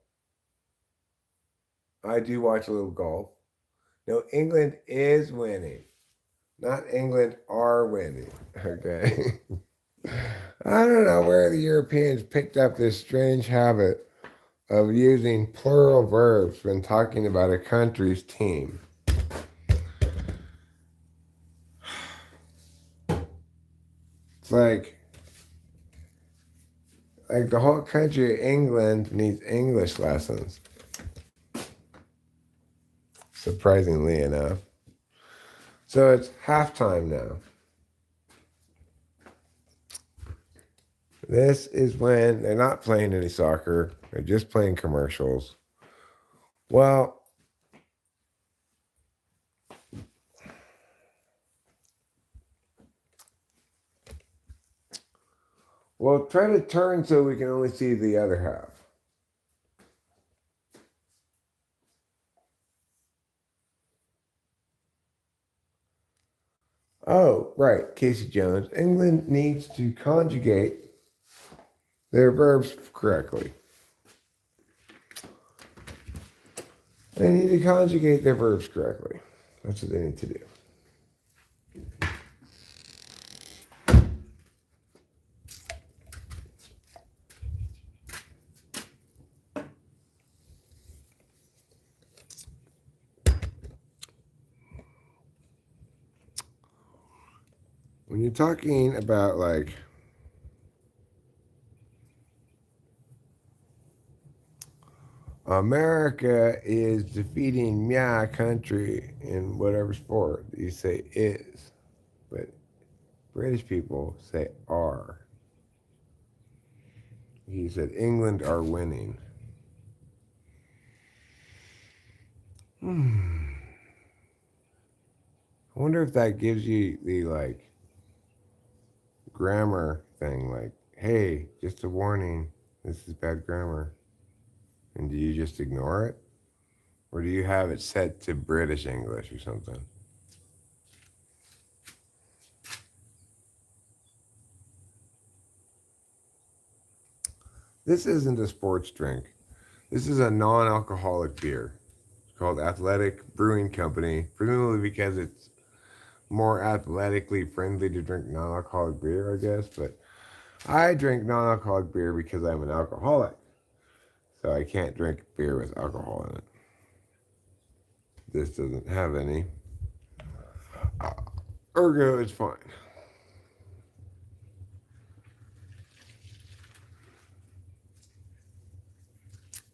I do watch a little golf. No, England is winning. Not England are winning. Okay. I don't know where the Europeans picked up this strange habit of using plural verbs when talking about a country's team. It's like the whole country of England needs English lessons. Surprisingly enough. So it's halftime now. This is when they're not playing any soccer, they're just playing commercials. Well, we'll try to turn so we can only see the other half. Oh, right, Casey Jones. England needs to conjugate their verbs correctly. They need to conjugate their verbs correctly. That's what they need to do. When you're talking about like America is defeating my country in whatever sport, you say is. But British people say are. He said England are winning. I wonder if that gives you the like grammar thing, like, hey, just a warning, this is bad grammar. And do you just ignore it? Or do you have it set to British English or something? This isn't a sports drink. This is a non-alcoholic beer. It's called Athletic Brewing Company, presumably because it's more athletically friendly to drink non-alcoholic beer, I guess. But I drink non-alcoholic beer because I'm an alcoholic. So I can't drink beer with alcohol in it. This doesn't have any. Ergo, it's fine.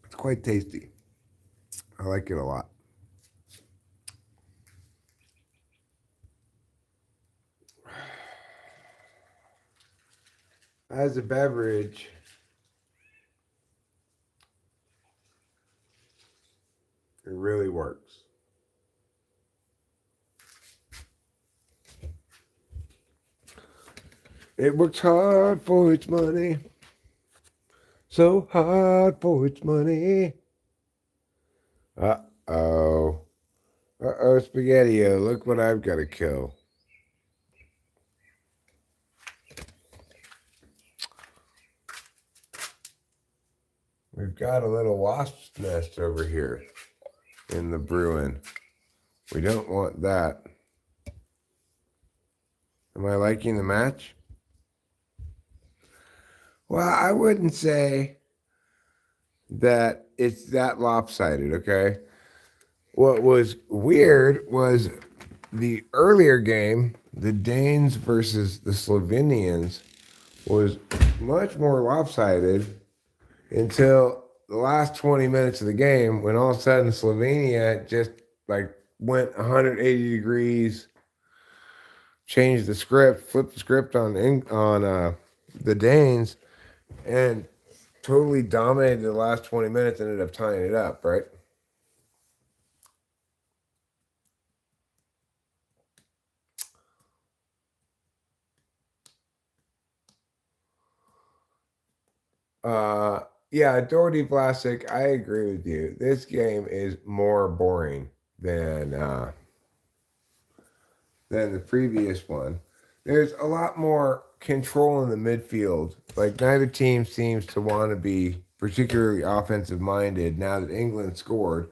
It's quite tasty. I like it a lot. As a beverage, it really works. It works hard for its money. So hard for its money. Uh-oh. Uh-oh, Spaghetti-O. Look what I've got to kill. We've got a little wasp's nest over here in the Bruin. We don't want that. Am I liking the match? Well, I wouldn't say that it's that lopsided, okay? What was weird was the earlier game, the Danes versus the Slovenians, was much more lopsided until the last 20 minutes of the game when all of a sudden Slovenia just like went 180 degrees, changed the script, flipped the script on the Danes, and totally dominated the last 20 minutes, ended up tying it up, right? Yeah, Doherty Vlasic, I agree with you. This game is more boring than the previous one. There's a lot more control in the midfield. Like neither team seems to want to be particularly offensive minded now that England scored.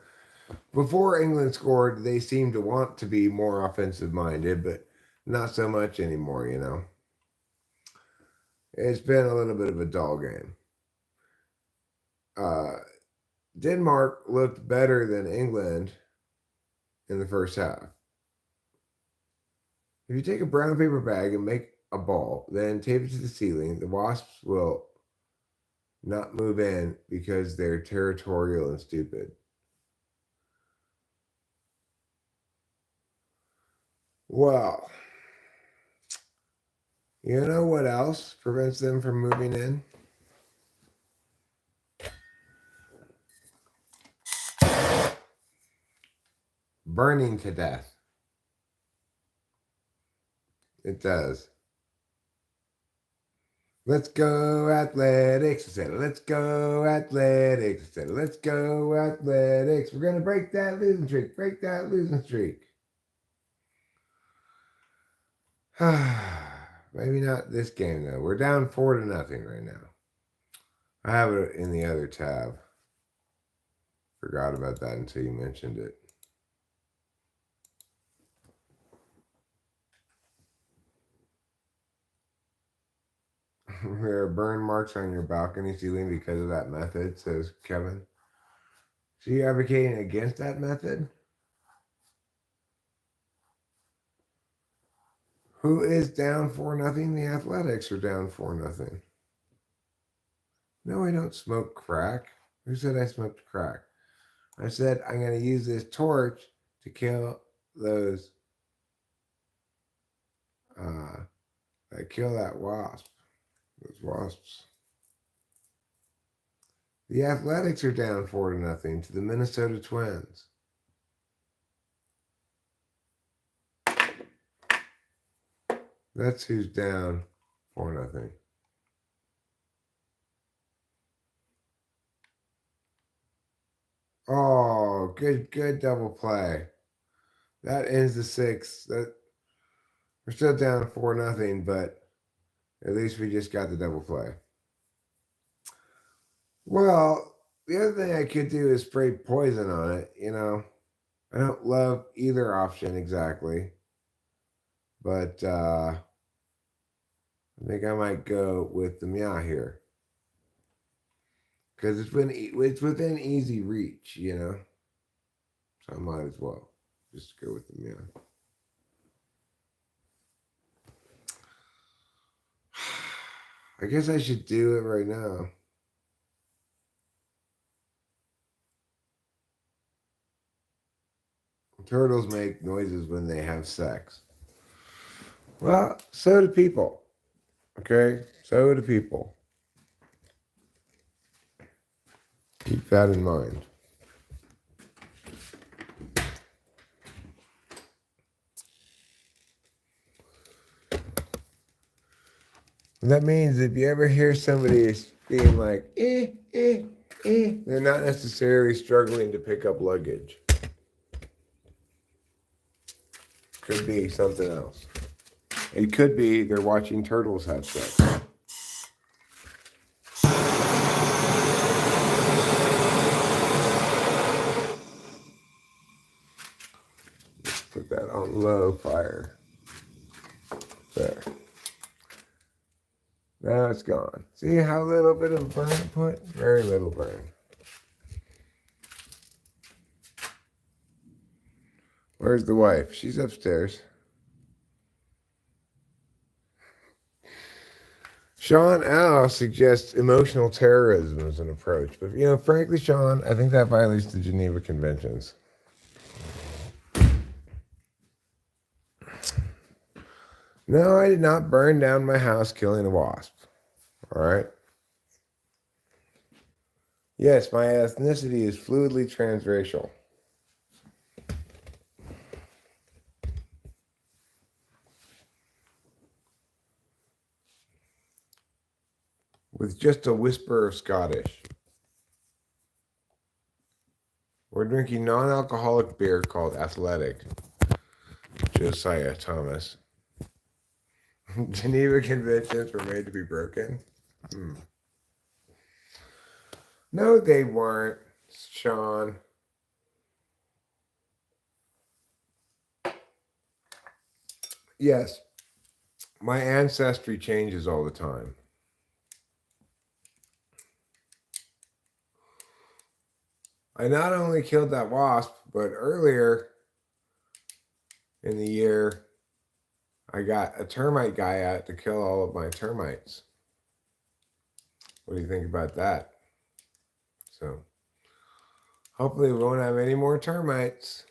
Before England scored, they seemed to want to be more offensive minded, but not so much anymore, you know. It's been a little bit of a dull game. Denmark looked better than England in the first half. If you take a brown paper bag and make a ball, then tape it to the ceiling, the wasps will not move in because they're territorial and stupid. Well, you know what else prevents them from moving in? Burning to death. It does. Let's go athletics, etc. Let's go athletics, etc. Let's go athletics. We're gonna break that losing streak. Break that losing streak. Maybe not this game though. We're down 4-0 right now. I have it in the other tab. Forgot about that until you mentioned it. There are burn marks on your balcony ceiling because of that method, says Kevin. So you advocating against that method? Who is down 4-0? The Athletics are down 4-0. No, I don't smoke crack. Who said I smoked crack? I said I'm going to use this torch to kill those, kill that wasp. Those wasps. The Athletics are down 4-0 to the Minnesota Twins. That's who's down 4-0. Oh, good double play. That ends the sixth. That we're still down 4-0, but at least we just got the double play. Well, the other thing I could do is spray poison on it, you know. I don't love either option exactly. But I think I might go with the meow here. Because it's within easy reach, you know. So I might as well just go with the meow. I guess I should do it right now. Turtles make noises when they have sex. Well, so do people. Okay? So do people. Keep that in mind. That means if you ever hear somebody being like, they're not necessarily struggling to pick up luggage. Could be something else. It could be they're watching turtles have sex. Let's put that on low fire. There. Now it's gone. See how little bit of burn it put? Very little burn. Where's the wife? She's upstairs. Sean Al suggests emotional terrorism as an approach. But, frankly, Sean, I think that violates the Geneva Conventions. No, I did not burn down my house killing a wasp. All right? Yes, my ethnicity is fluidly transracial. With just a whisper of Scottish. We're drinking non-alcoholic beer called Athletic. Josiah Thomas. Geneva Conventions were made to be broken. No, they weren't, Sean. Yes, my ancestry changes all the time. I not only killed that wasp, but earlier in the year, I got a termite guy out to kill all of my termites. What do you think about that? So, hopefully we won't have any more termites.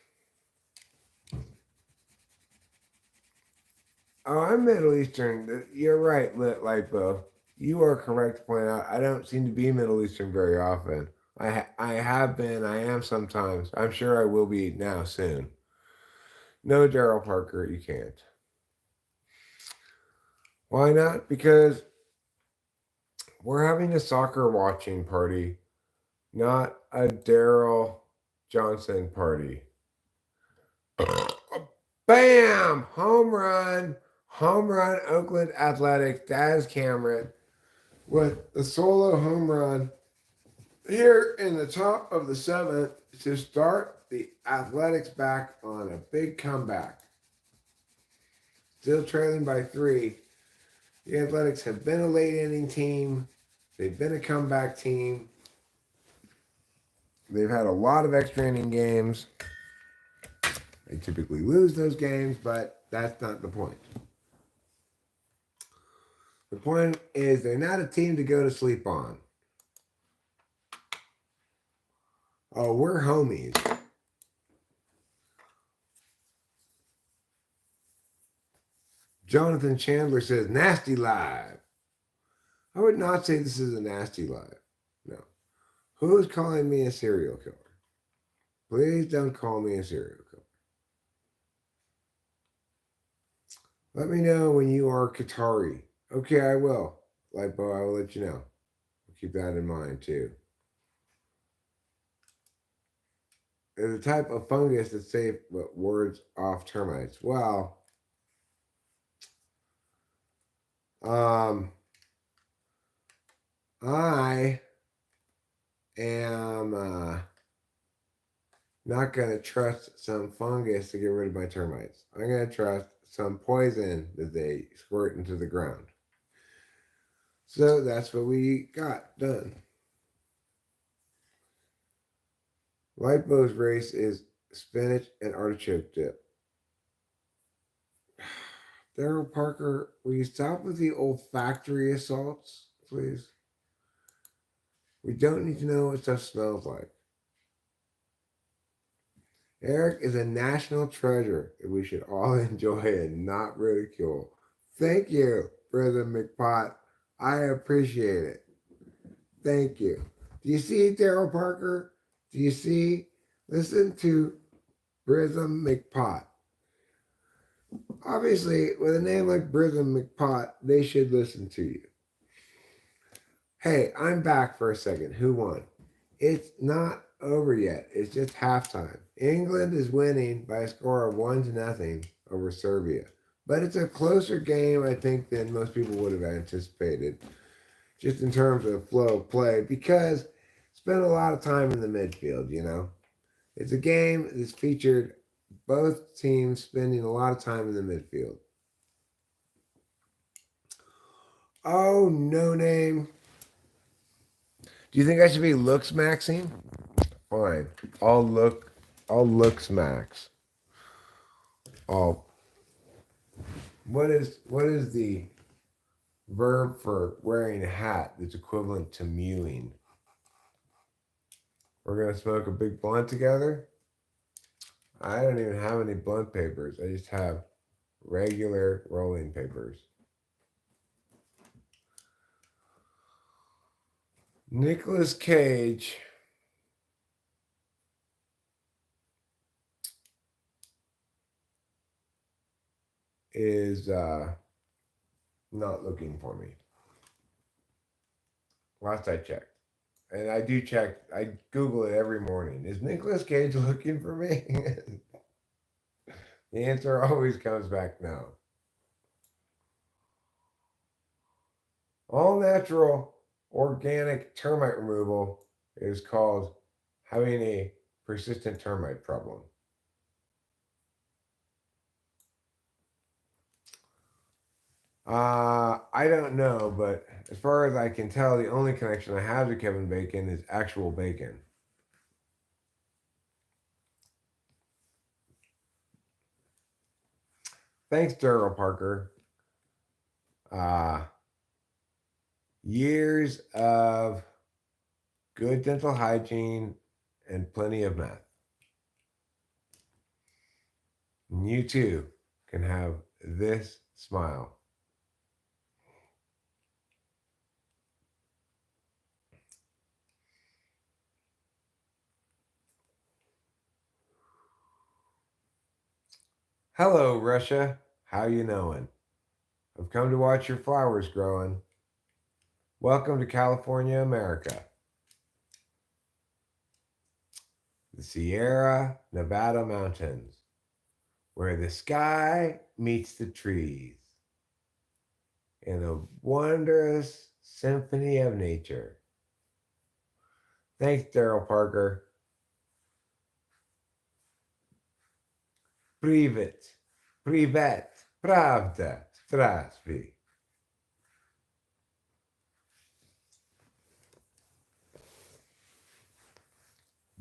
Oh, I'm Middle Eastern. You're right, Lipo. You are correct to point out I don't seem to be Middle Eastern very often. I have been, I am sometimes. I'm sure I will be now soon. No, Daryl Parker, you can't. Why not? Because we're having a soccer watching party, not a Daryl Johnson party. Bam! Home run, Oakland Athletics, Daz Cameron with the solo home run here in the top of the seventh to start the Athletics back on a big comeback. Still trailing by 3. The Athletics have been a late inning team. They've been a comeback team. They've had a lot of extra inning games. They typically lose those games, but that's not the point. The point is they're not a team to go to sleep on. Oh, we're homies. Jonathan Chandler says, nasty live. I would not say this is a nasty live. No. Who's calling me a serial killer? Please don't call me a serial killer. Let me know when you are Qatari. Okay, I will. Lipo, I will let you know. Keep that in mind, too. There's a type of fungus that's safe but wards off termites. Well, I am not going to trust some fungus to get rid of my termites. I'm going to trust some poison that they squirt into the ground. So that's what we got done. Lipo's race is spinach and artichoke dip. Daryl Parker, will you stop with the olfactory assaults, please? We don't need to know what stuff smells like. Eric is a national treasure that we should all enjoy and not ridicule. Thank you, Brother McPot. I appreciate it. Thank you. Do you see Daryl Parker? Do you see? Listen to Brism McPot. Obviously, with a name like Brisbane McPot, they should listen to you. Hey, I'm back for a second. Who won? It's not over yet. It's just halftime. England is winning by a score of 1-0 over Serbia. But it's a closer game, I think, than most people would have anticipated, just in terms of flow of play, because spent a lot of time in the midfield, you know. It's a game that's featured both teams spending a lot of time in the midfield. Oh, no name. Do you think I should be looks maxing? Fine. I'll looks max. I'll what is the verb for wearing a hat that's equivalent to mewing? We're gonna smoke a big blunt together? I don't even have any blunt papers. I just have regular rolling papers. Nicolas Cage is not looking for me. Last I checked. And I do check, I Google it every morning. Is Nicolas Cage looking for me? The answer always comes back no. All natural organic termite removal is called having a persistent termite problem. I don't know, but as far as I can tell, the only connection I have to Kevin Bacon is actual bacon. Thanks, Daryl Parker. Years of good dental hygiene and plenty of meth. And you too can have this smile. Hello, Russia. How you knowin'? I've come to watch your flowers growing. Welcome to California, America. The Sierra Nevada mountains, where the sky meets the trees in a wondrous symphony of nature. Thanks, Daryl Parker. Privet, pravda, strasvi.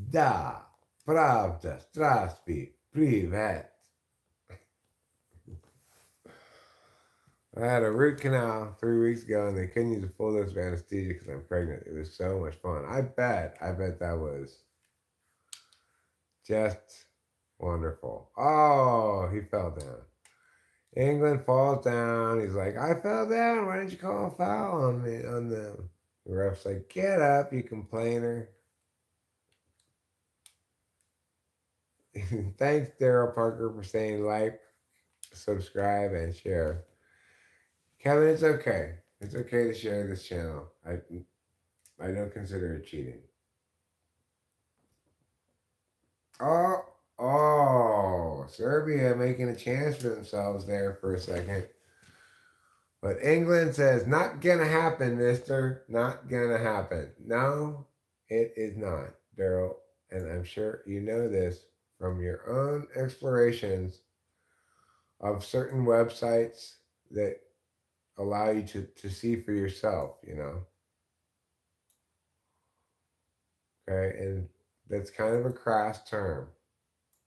Da, pravda, strasvi, privet. I had a root canal 3 weeks ago, and they couldn't use a full dose of anesthesia because I'm pregnant. It was so much fun. I bet that was just wonderful. Oh, he fell down. England falls down. He's like, I fell down. Why didn't you call a foul on me? On them. The ref's like, get up, you complainer. Thanks, Daryl Parker, for saying like, subscribe, and share. Kevin, it's okay. It's okay to share this channel. I don't consider it cheating. Oh, Serbia making a chance for themselves there for a second. But England says, not gonna happen, mister. Not gonna happen. No, it is not, Daryl. And I'm sure you know this from your own explorations of certain websites that allow you to see for yourself, you know. Okay, and that's kind of a crass term.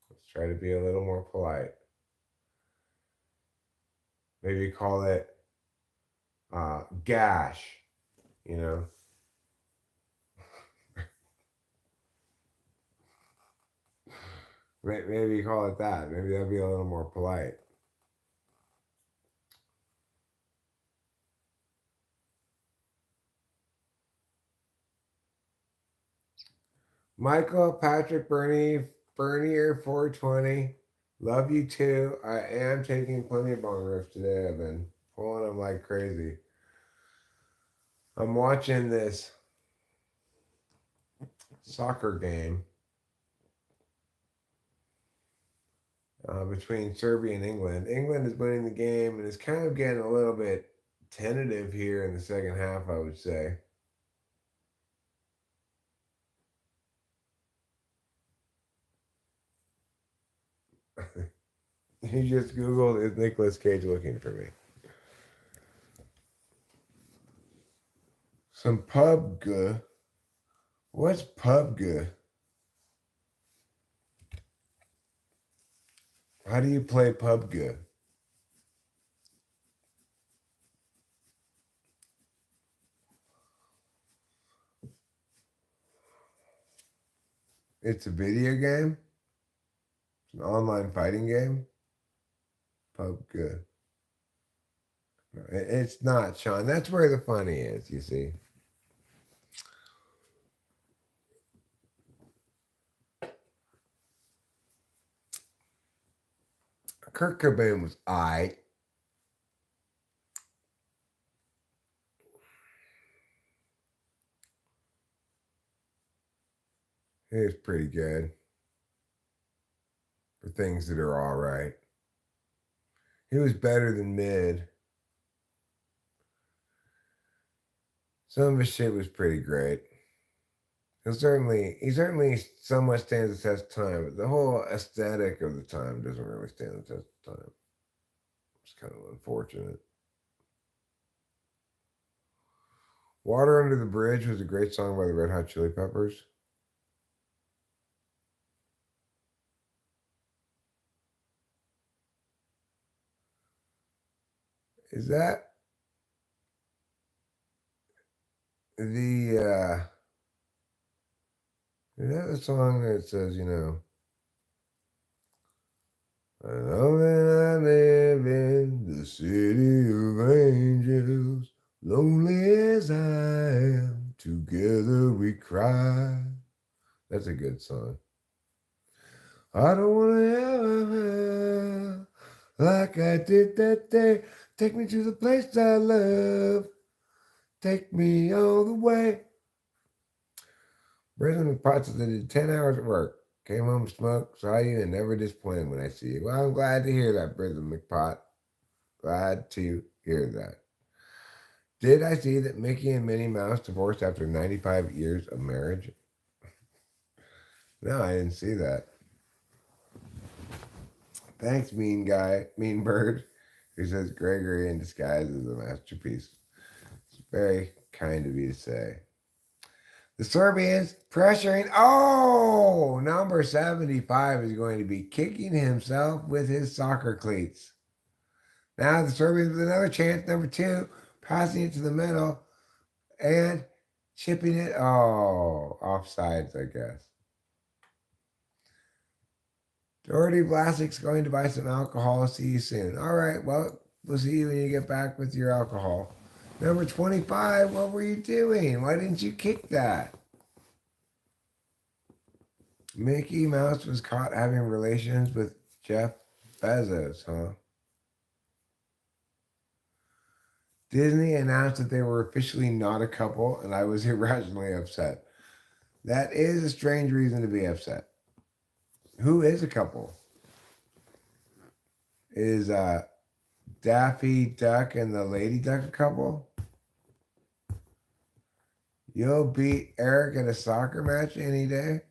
Let's try to be a little more polite. Maybe call it gash, you know. Maybe call it that. Maybe that'll be a little more polite. Michael Patrick Bernier 420. Love you too. I am taking plenty of bong rips today. I've been pulling them like crazy. I'm watching this soccer game between Serbia and England. England is winning the game and is kind of getting a little bit tentative here in the second half, I would say. You just Googled, is Nicolas Cage looking for me? Some PUBG. What's PUBG? How do you play PUBG? It's a video game? It's an online fighting game? PUBG. It's not, Sean. That's where the funny is, you see. Kurt Cobain was I. He was pretty good for things that are all right. He was better than mid. Some of his shit was pretty great. He certainly somewhat stands the test of time, but the whole aesthetic of the time doesn't really stand the test of time. It's kind of unfortunate. Water Under the Bridge was a great song by the Red Hot Chili Peppers. Is that the is that the song that says, I know that I live in the city of angels, lonely as I am, together we cry. That's a good song. I don't want to ever like I did that day. Take me to the place I love. Take me all the way. Brendan McPotts did 10 hours of work. Came home, smoked, saw you, and never disappointed when I see you. Well, I'm glad to hear that, Brendan McPot. Glad to hear that. Did I see that Mickey and Minnie Mouse divorced after 95 years of marriage? No, I didn't see that. Thanks, mean guy, mean bird, who says Gregory in disguise is a masterpiece. It's very kind of you to say. The Serbians pressuring. Oh, number 75 is going to be kicking himself with his soccer cleats. Now the Serbians with another chance. Number 2, passing it to the middle and chipping it. Oh, offsides, I guess. Doherty Vlasic's going to buy some alcohol. See you soon. All right, well, we'll see you when you get back with your alcohol. Number 25, what were you doing? Why didn't you kick that? Mickey Mouse was caught having relations with Jeff Bezos, huh? Disney announced that they were officially not a couple, and I was irrationally upset. That is a strange reason to be upset. Who is a couple? Is Daffy Duck and the Lady Duck a couple? You'll beat Eric in a soccer match any day?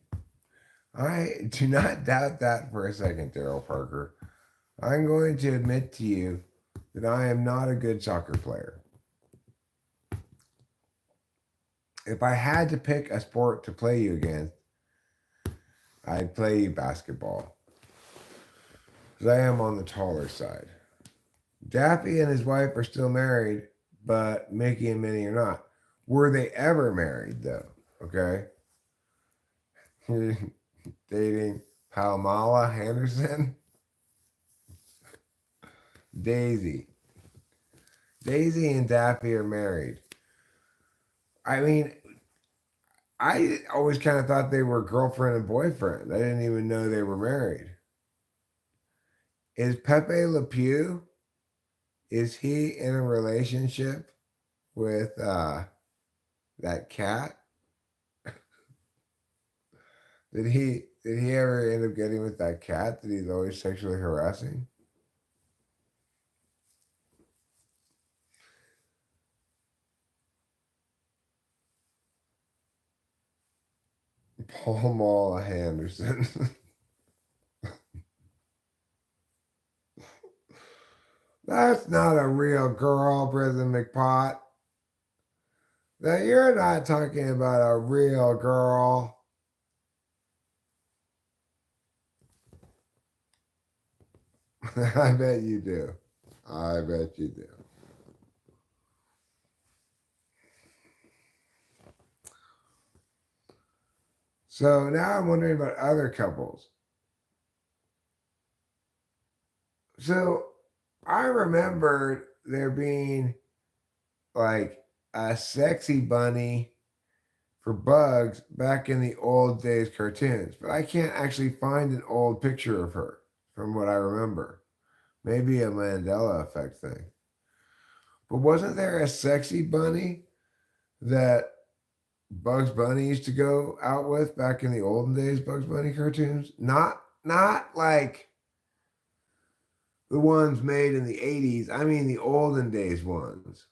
I do not doubt that for a second, Daryl Parker. I'm going to admit to you that I am not a good soccer player. If I had to pick a sport to play you against, I'd play you basketball. Because I am on the taller side. Daffy and his wife are still married, but Mickey and Minnie are not. Were they ever married, though? Okay? Dating Palmala Henderson? Daisy. Daisy and Daffy are married. I mean, I always kind of thought they were girlfriend and boyfriend. I didn't even know they were married. Is Pepe Le Pew? Is he in a relationship with that cat? Did he ever end up getting with that cat that he's always sexually harassing? Paul Mall Henderson. That's not a real girl, Prison McPot. Now you're not talking about a real girl. I bet you do. I bet you do. So now I'm wondering about other couples. So I remembered there being like a sexy bunny for Bugs back in the old days cartoons, but I can't actually find an old picture of her from what I remember. Maybe a Mandela effect thing. But wasn't there a sexy bunny that Bugs Bunny used to go out with back in the olden days Bugs Bunny cartoons? Not like the ones made in the 80s. I mean the olden days ones.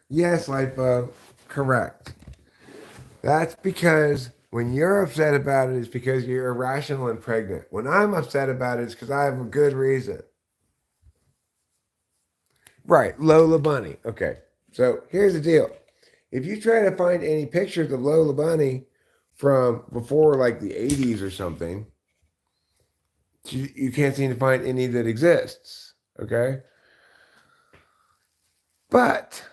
Yes, Lightbulb, correct. That's because when you're upset about it, it's because you're irrational and pregnant. When I'm upset about it, it's because I have a good reason. Right, Lola Bunny. Okay, so here's the deal. If you try to find any pictures of Lola Bunny from before like the 80s or something, you can't seem to find any that exists. Okay, but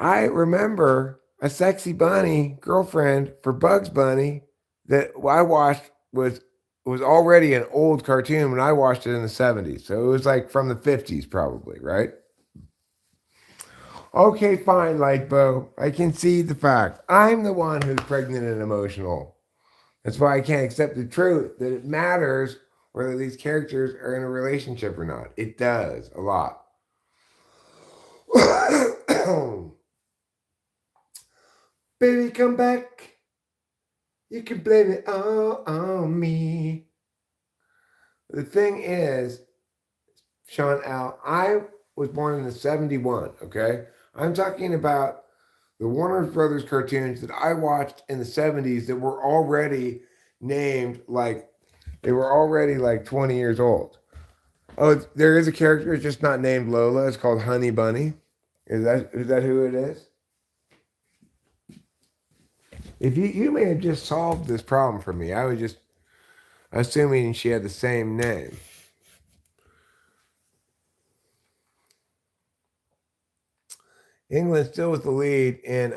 I remember a sexy bunny girlfriend for Bugs Bunny that I watched was already an old cartoon when I watched it in the 70s. So it was like from the 50s probably, right? Okay, fine, Lightbow. I can see the fact. I'm the one who's pregnant and emotional. That's why I can't accept the truth that it matters whether these characters are in a relationship or not. It does a lot. Baby, come back. You can blame it all on me. The thing is, Sean Al, I was born in the 71, okay? I'm talking about the Warner Brothers cartoons that I watched in the 70s that were already named like they were already like 20 years old. Oh, there is a character, it's just not named Lola. It's called Honey Bunny. Is that who it is? If you may have just solved this problem for me. I was just assuming she had the same name. England still with the lead in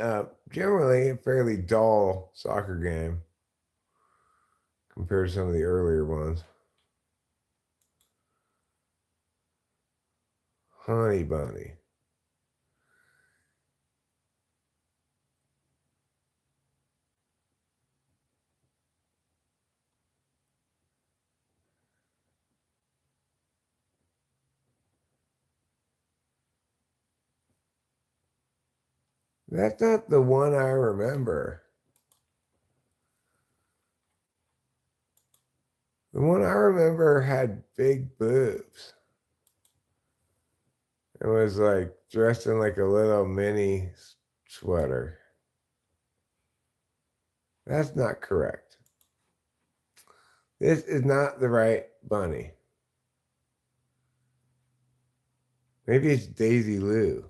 generally a fairly dull soccer game compared to some of the earlier ones. Honey Bunny. That's not the one I remember. The one I remember had big boobs. It was like dressed in like a little mini sweater. That's not correct. This is not the right bunny. Maybe it's Daisy Lou.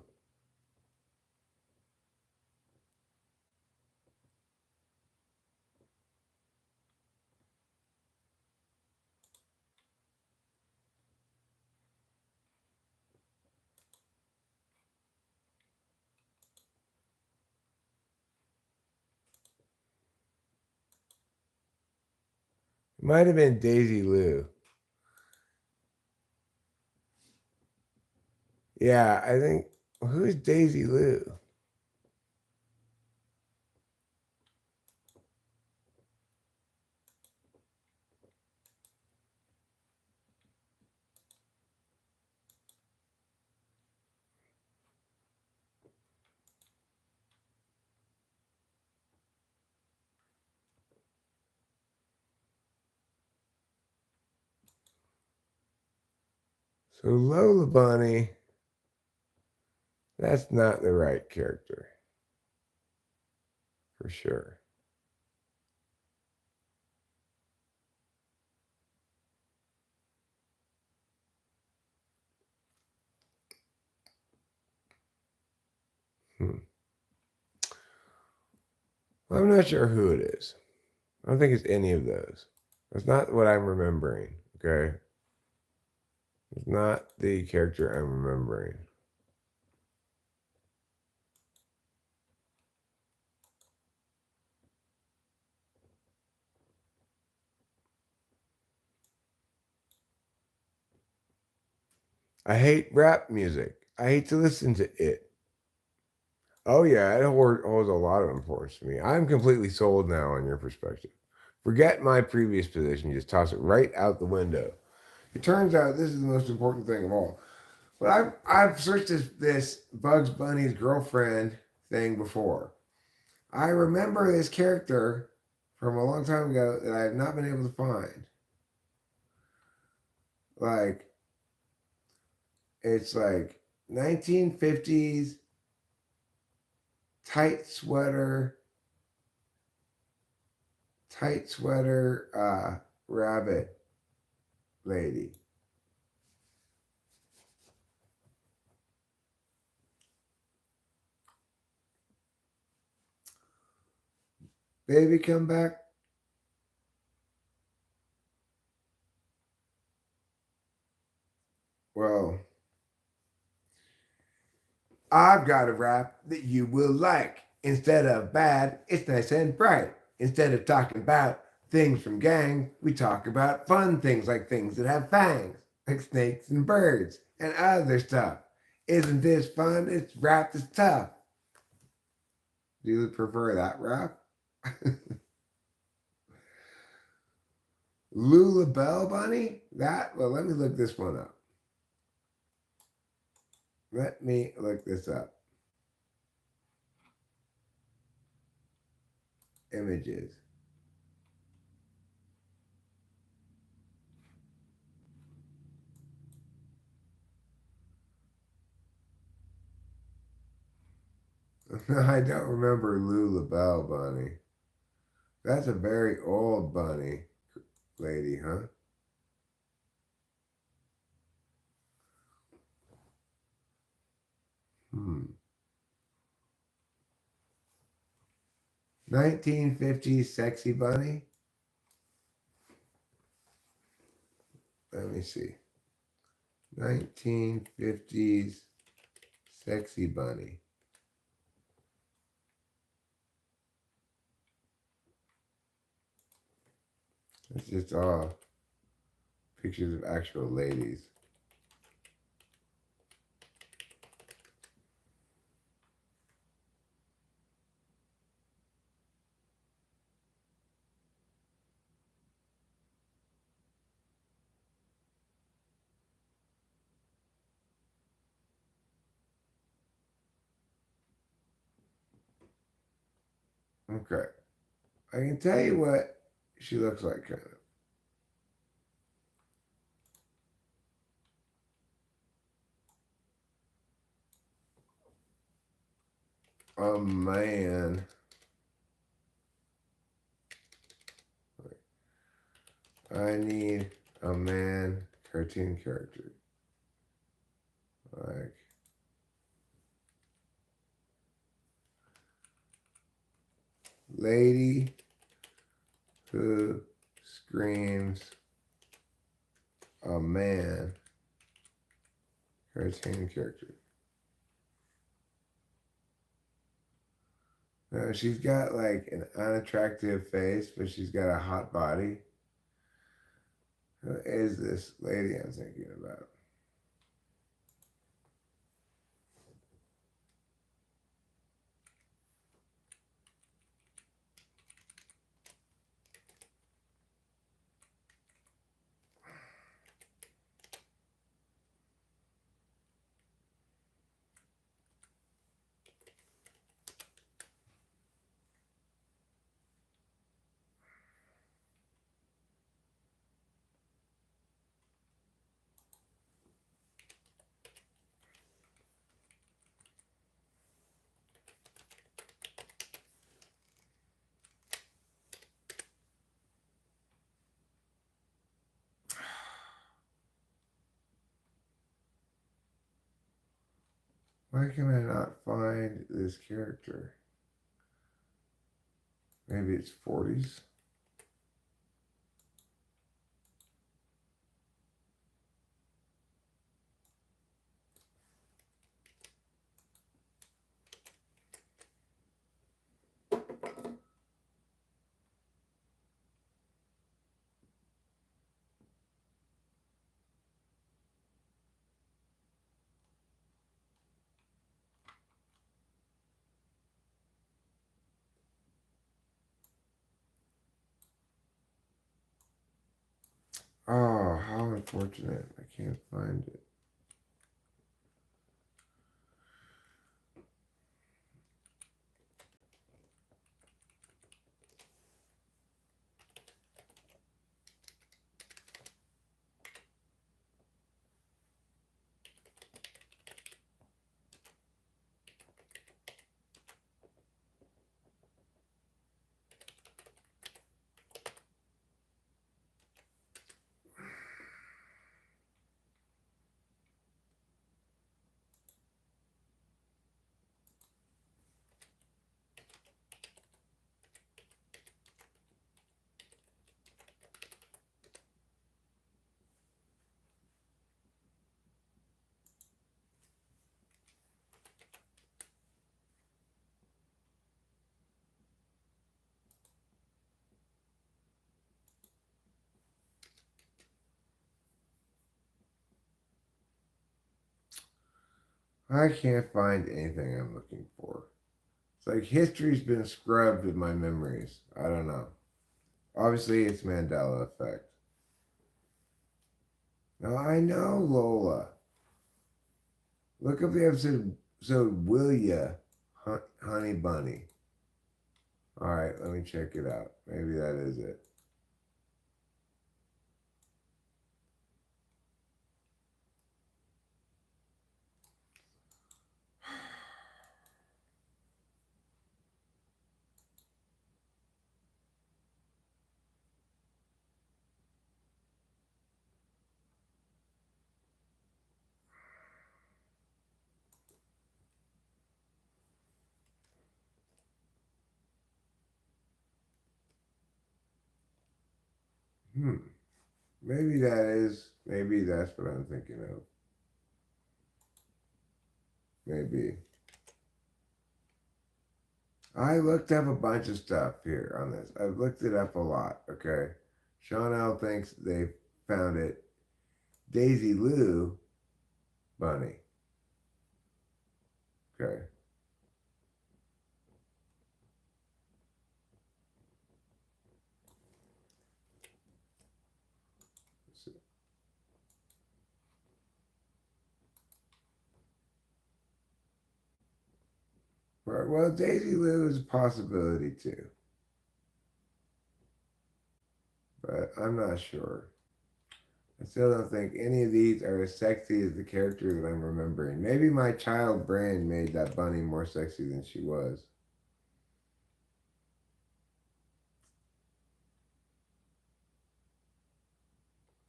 It might have been Daisy Lou. Yeah, I think who's Daisy Lou? So Lola Bunny, that's not the right character. For sure. Hmm. Well, I'm not sure who it is. I don't think it's any of those. That's not what I'm remembering. Okay. It's not the character I'm remembering. I hate rap music. I hate to listen to it. Oh, yeah, it holds a lot of importance to me. I'm completely sold now on your perspective. Forget my previous position. Just toss it right out the window. It turns out this is the most important thing of all. But I've searched this Bugs Bunny's girlfriend thing before. I remember this character from a long time ago that I have not been able to find. Like, it's like 1950s tight sweater, rabbit lady. Baby, come back. Well, I've got a rap that you will like. Instead of bad, it's nice and bright. Instead of talking about things from gang, we talk about fun things like things that have fangs, like snakes and birds and other stuff. Isn't this fun? It's rap that's tough. Do you prefer that rap? Lula Bell Bunny? Well, let me look this one up. Let me look this up. Images. I don't remember Lula Bell Bunny. That's a very old bunny lady, huh? Hmm. 1950s sexy bunny? Let me see. 1950s sexy bunny. It's just all pictures of actual ladies. Okay. I can tell you what she looks like, kind of. Oh, man. I need a man cartoon character. Like, lady who screams a man cartoon character. No, she's got like an unattractive face, but she's got a hot body. Who is this lady I'm thinking about? Why can I not find this character? Maybe it's 40s. Oh, how unfortunate. I can't find it. I can't find anything I'm looking for. It's like history's been scrubbed with my memories. I don't know. Obviously, it's Mandela effect. No, I know, Lola. Look up the episode Will Ya, Honey Bunny. All right, let me check it out. Maybe that is it. Hmm. Maybe maybe that's what I'm thinking of. Maybe. I looked up a bunch of stuff here on this. I've looked it up a lot, okay? Sean L thinks they found it. Daisy Lou Bunny. Okay. Right. Well, Daisy Lou is a possibility too, but I'm not sure. I still don't think any of these are as sexy as the character that I'm remembering. Maybe my child brain made that bunny more sexy than she was.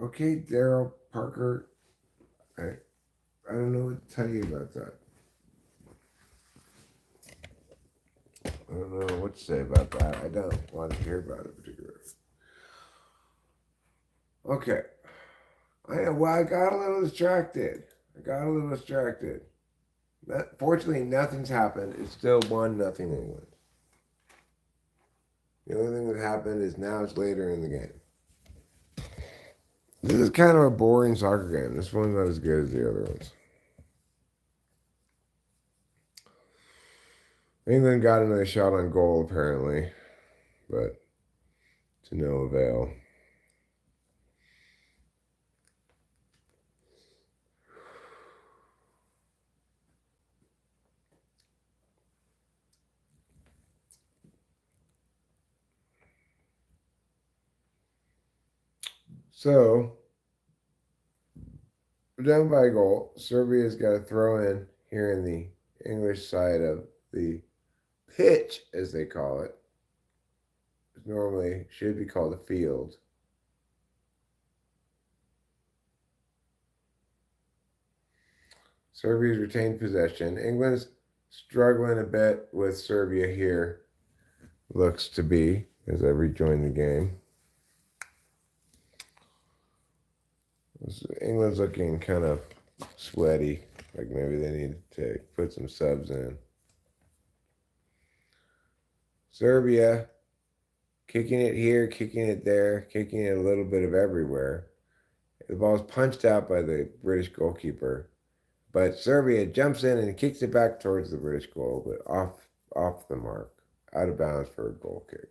Okay, Daryl Parker. I, I don't know what to tell you about that. I don't know what to say about that. I don't want to hear about it particularly. Okay. I got a little distracted. Fortunately, nothing's happened. It's still 1-0 England. The only thing that happened is now it's later in the game. This is kind of a boring soccer game. This one's not as good as the other ones. England got another shot on goal, apparently, but to no avail. So, we're down by a goal. Serbia's got to throw in here in the English side of the pitch, as they call it. Normally should be called a field. Serbia's retained possession. England's struggling a bit with Serbia here. Looks to be, as I rejoin the game. England's looking kind of sweaty, like maybe they need to put some subs in. Serbia, kicking it here, kicking it there, kicking it a little bit of everywhere. The ball's punched out by the British goalkeeper, but Serbia jumps in and kicks it back towards the British goal, but off the mark, out of bounds for a goal kick.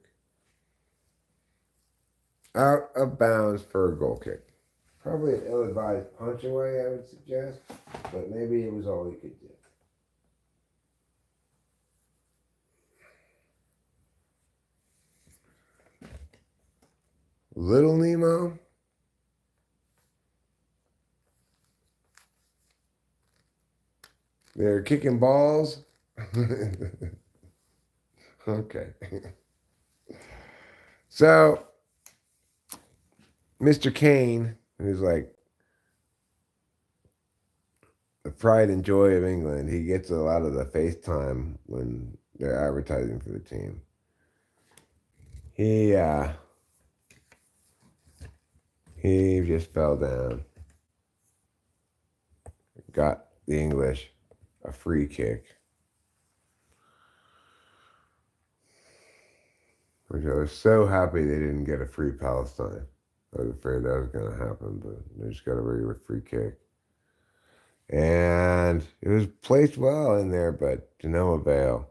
Out of bounds for a goal kick. Probably an ill-advised punch away, I would suggest, but maybe it was all he could do. Little Nemo. They're kicking balls. Okay. So, Mr. Kane, who's like the pride and joy of England, he gets a lot of the FaceTime when they're advertising for the team. He just fell down. Got the English a free kick. Which I was so happy they didn't get a free Palestine. I was afraid that was going to happen, but they just got a regular free kick. And it was placed well in there, but to no avail.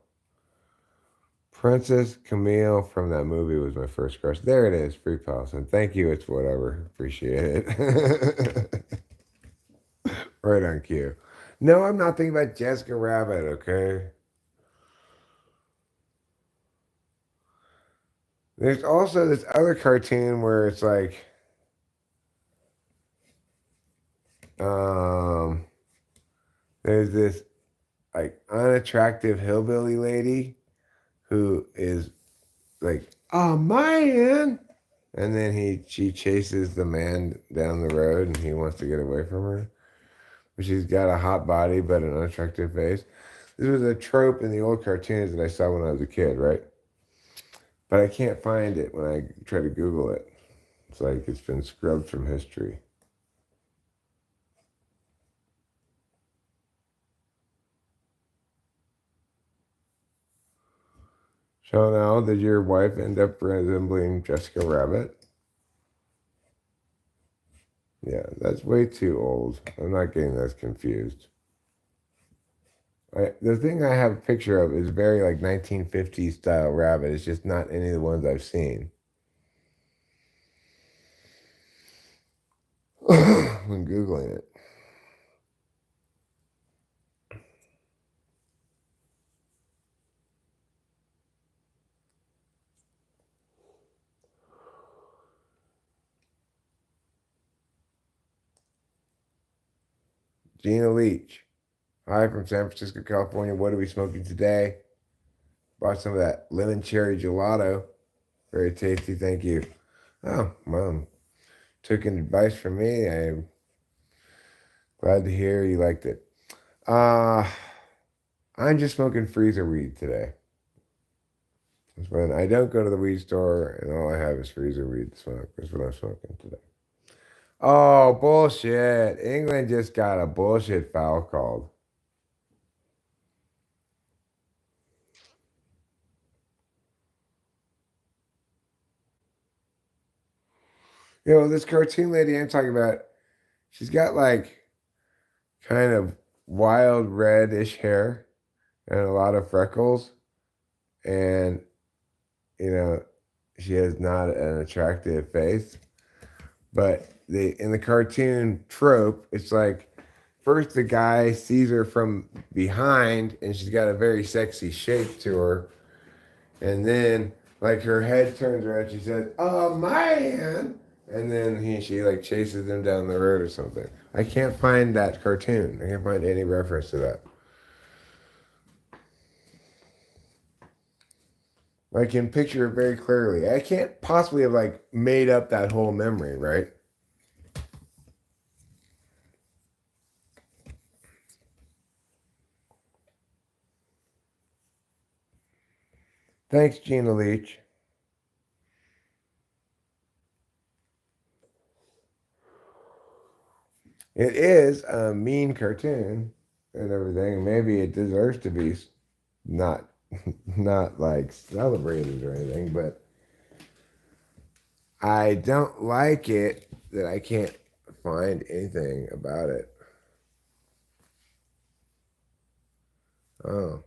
Princess Camille from that movie was my first crush. There it is, free Palestine. Thank you, it's whatever. Appreciate it. Right on cue. No, I'm not thinking about Jessica Rabbit, okay? There's also this other cartoon where it's like, there's this like unattractive hillbilly lady who is like, oh man, and then she chases the man down the road and he wants to get away from her. But she's got a hot body but an unattractive face. This was a trope in the old cartoons that I saw when I was a kid, right? But I can't find it when I try to Google it. It's like it's been scrubbed from history. Chanel, did your wife end up resembling Jessica Rabbit? Yeah, that's way too old. I'm not getting those confused. The thing I have a picture of is very like 1950s style rabbit. It's just not any of the ones I've seen. When Googling it. Gina Leach. Hi from San Francisco, California. What are we smoking today? Bought some of that lemon cherry gelato. Very tasty, thank you. Oh, well, took an advice from me. I'm glad to hear you liked it. I'm just smoking freezer weed today. That's when I don't go to the weed store and all I have is freezer weed to smoke. That's what I'm smoking today. Oh, bullshit. England just got a bullshit foul called. You know, this cartoon lady I'm talking about, she's got like kind of wild reddish hair and a lot of freckles. And, you know, she has not an attractive face. But in the cartoon trope, it's like first the guy sees her from behind and she's got a very sexy shape to her. And then like her head turns around, she says, "Oh man." And then she like chases him down the road or something. I can't find that cartoon. I can't find any reference to that. I can picture it very clearly. I can't possibly have like made up that whole memory, right? Thanks, Gina Leach. It is a mean cartoon and everything. Maybe it deserves to be not not like celebrated or anything, but I don't like it that I can't find anything about it. Oh.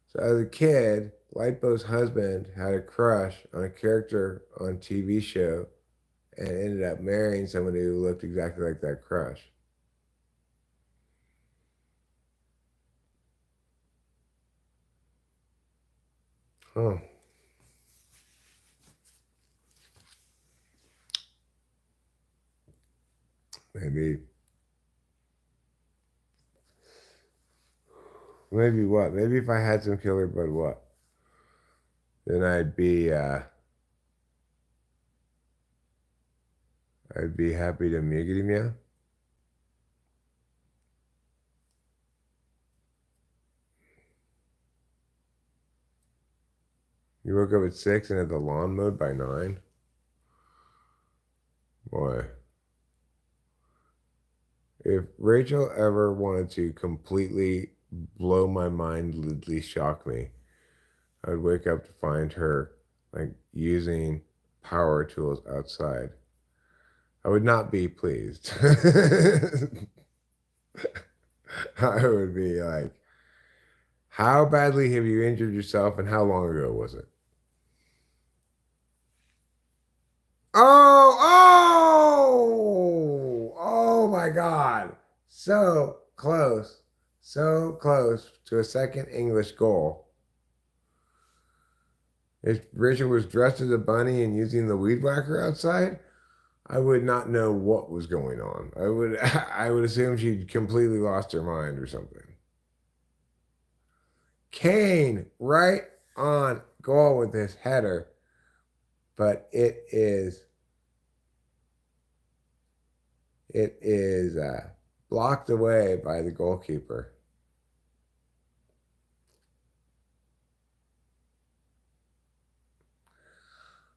So as a kid, Lightbow's husband had a crush on a character on a TV show and ended up marrying somebody who looked exactly like that crush. Huh. Maybe maybe what? Maybe if I had some killer, but what? Then I'd be happy to miggity meow. You woke up at 6 and had the lawn mowed by 9? Boy. If Rachel ever wanted to completely blow my mind, at least shock me, I would wake up to find her like using power tools outside. I would not be pleased. I would be like, how badly have you injured yourself and how long ago was it? Oh my God. So close to a second English goal. If Richard was dressed as a bunny and using the weed whacker outside, I would not know what was going on. I would assume she'd completely lost her mind or something. Kane right on goal with this header, but it is blocked away by the goalkeeper.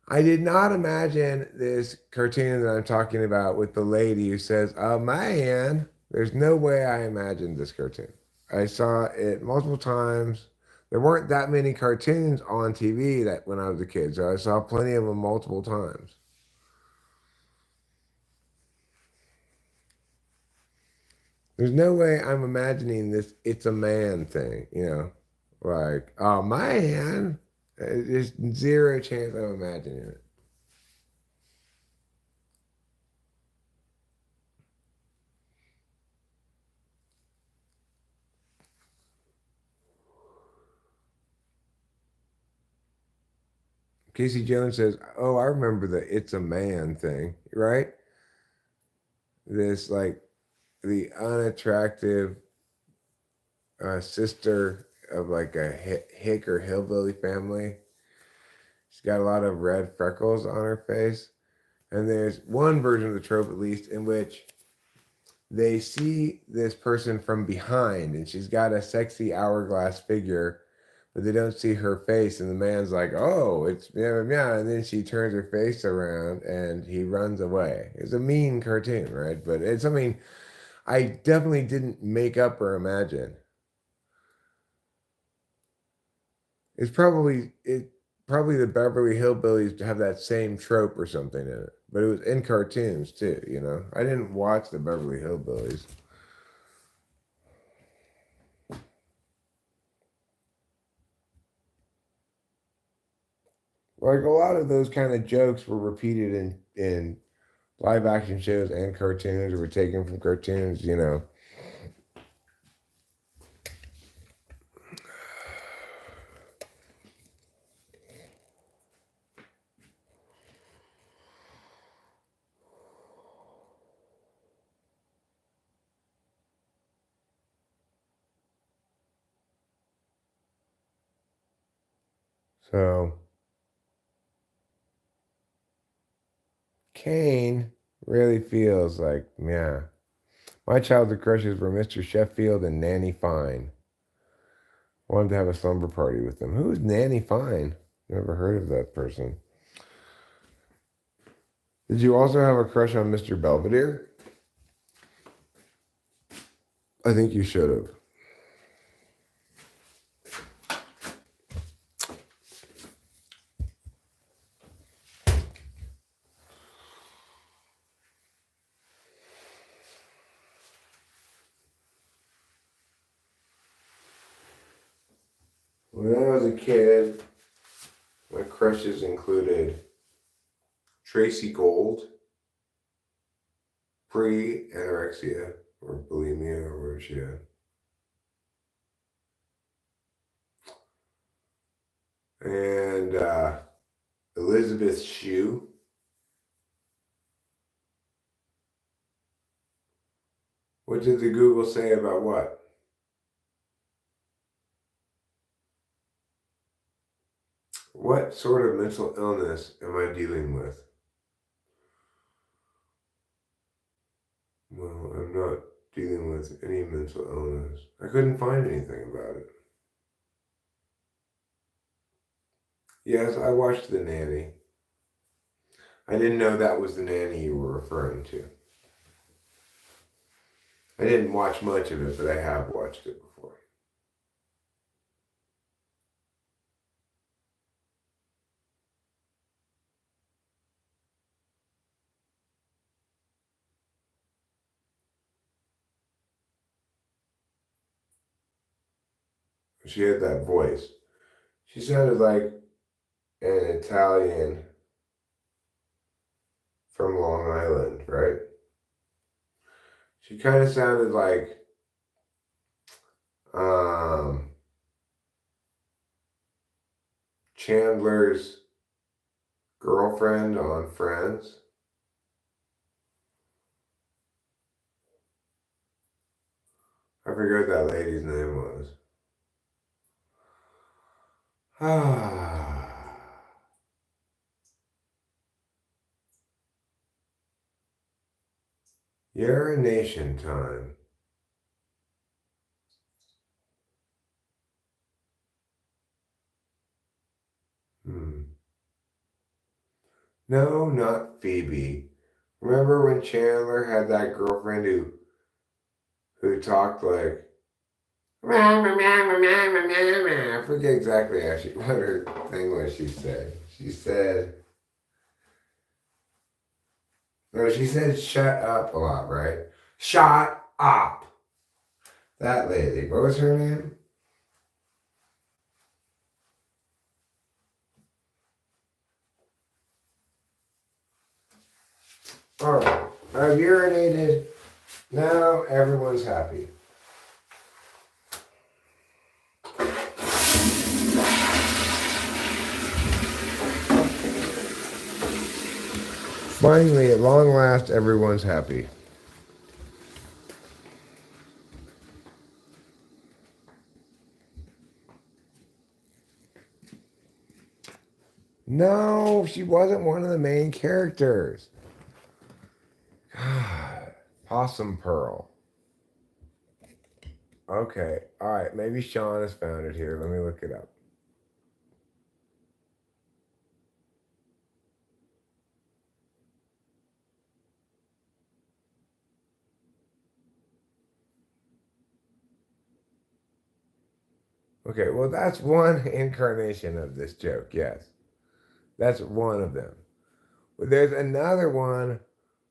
I did not imagine this cartoon that I'm talking about with the lady who says, "Oh man," there's no way I imagined this cartoon. I saw it multiple times. There weren't that many cartoons on TV that when I was a kid, so I saw plenty of them multiple times. There's no way I'm imagining this "it's a man" thing, like, "Oh man." There's zero chance I'm imagining it. Casey Jones says, "Oh, I remember the 'it's a man' thing, right? This like the unattractive sister of like a hick or hillbilly family. She's got a lot of red freckles on her face, and there's one version of the trope, at least, in which they see this person from behind, and she's got a sexy hourglass figure, but they don't see her face. And the man's like, "Oh, it's yeah, yeah," and then she turns her face around, and he runs away. It's a mean cartoon, right? But it's something I definitely didn't make up or imagine. It's probably the Beverly Hillbillies to have that same trope or something in it, but it was in cartoons too. I didn't watch the Beverly Hillbillies. Like a lot of those kind of jokes were repeated in live action shows and cartoons, or were taken from cartoons. So Kane really feels like, yeah. My childhood crushes were Mr. Sheffield and Nanny Fine. Wanted to have a slumber party with them. Who is Nanny Fine? Never heard of that person. Did you also have a crush on Mr. Belvedere? I think you should have. When I was a kid, my crushes included Tracy Gold, pre-anorexia, or bulimia, or whatever she had. And Elizabeth Shue. What did the Google say about what? What sort of mental illness am I dealing with? Well, I'm not dealing with any mental illness. I couldn't find anything about it. Yes, I watched The Nanny. I didn't know that was the nanny you were referring to. I didn't watch much of it, but I have watched it before. She had that voice. She sounded like an Italian from Long Island, right? She kind of sounded like Chandler's girlfriend on Friends. I forget what that lady's name was. Urination time. No, not Phoebe. Remember when Chandler had that girlfriend who talked like I forget exactly what her thing was she said. She said no, she said shut up a lot, right? Shut up. That lady. What was her name? Alright. I've urinated. Now everyone's happy. Finally, at long last, everyone's happy. No, she wasn't one of the main characters. Possum Pearl. Okay, all right. Maybe Sean has found it here. Let me look it up. Okay, well, that's one incarnation of this joke, yes. That's one of them. But there's another one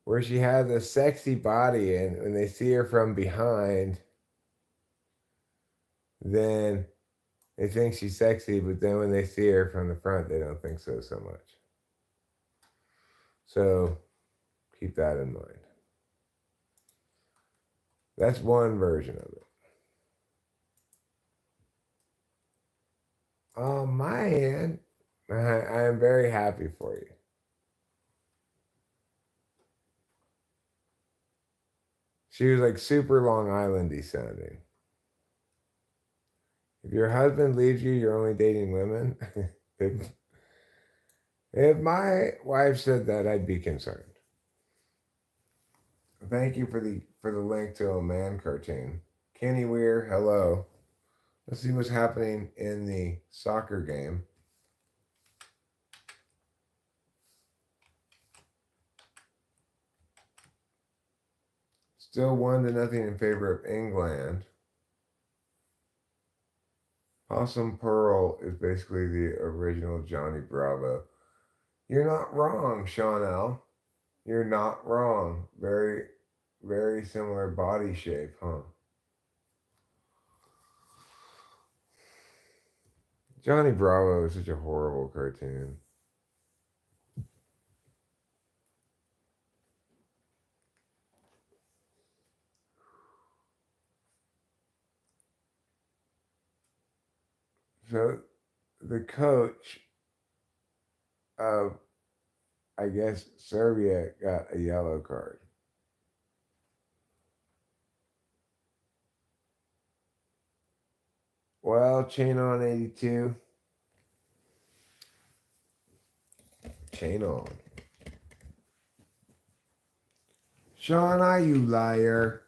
where she has a sexy body, and when they see her from behind, then they think she's sexy, but then when they see her from the front, they don't think so much. So keep that in mind. That's one version of it. On my end, I am very happy for you. She was like super Long Islandy sounding. If your husband leaves you, you're only dating women. if my wife said that, I'd be concerned. Thank you for the link to a man cartoon. Kenny Weir, hello. Let's see what's happening in the soccer game. Still 1-0 in favor of England. Possum Pearl is basically the original Johnny Bravo. You're not wrong, Sean L. You're not wrong. Very, very similar body shape, huh? Johnny Bravo is such a horrible cartoon. So the coach of, I guess, Serbia got a yellow card. Well, chain on 82. Chain on. Shauna, you liar.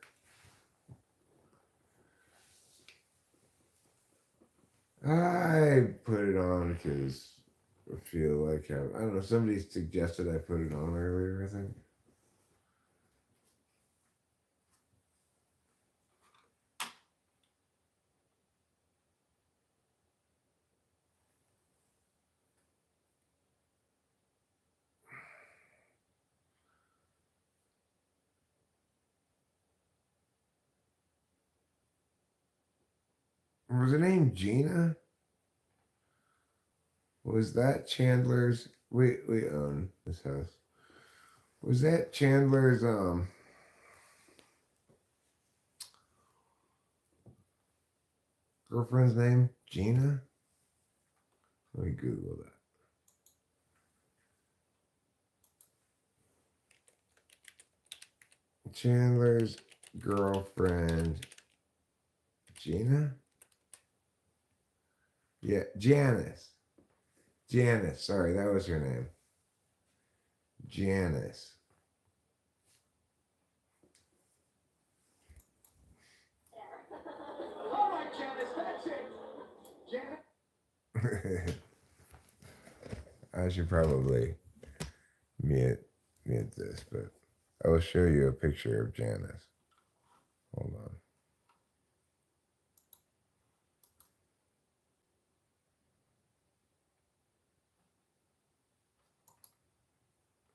I put it on because I feel like I don't know. Somebody suggested I put it on earlier, I think. Was her name Gina? Was that Chandler's? We own this house. Was that Chandler's girlfriend's name? Gina? Let me Google that. Chandler's girlfriend Gina? Yeah, Janice. Janice, sorry, that was her name. Janice. All right, Janice, that's it. Janice. I should probably mute this, but I will show you a picture of Janice. Hold on.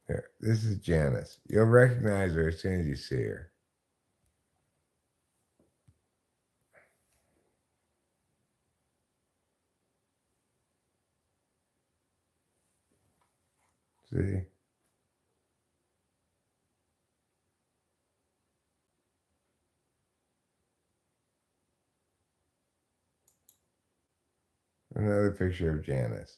Here, this is Janice. You'll recognize her as soon as you see her. See? Another picture of Janice.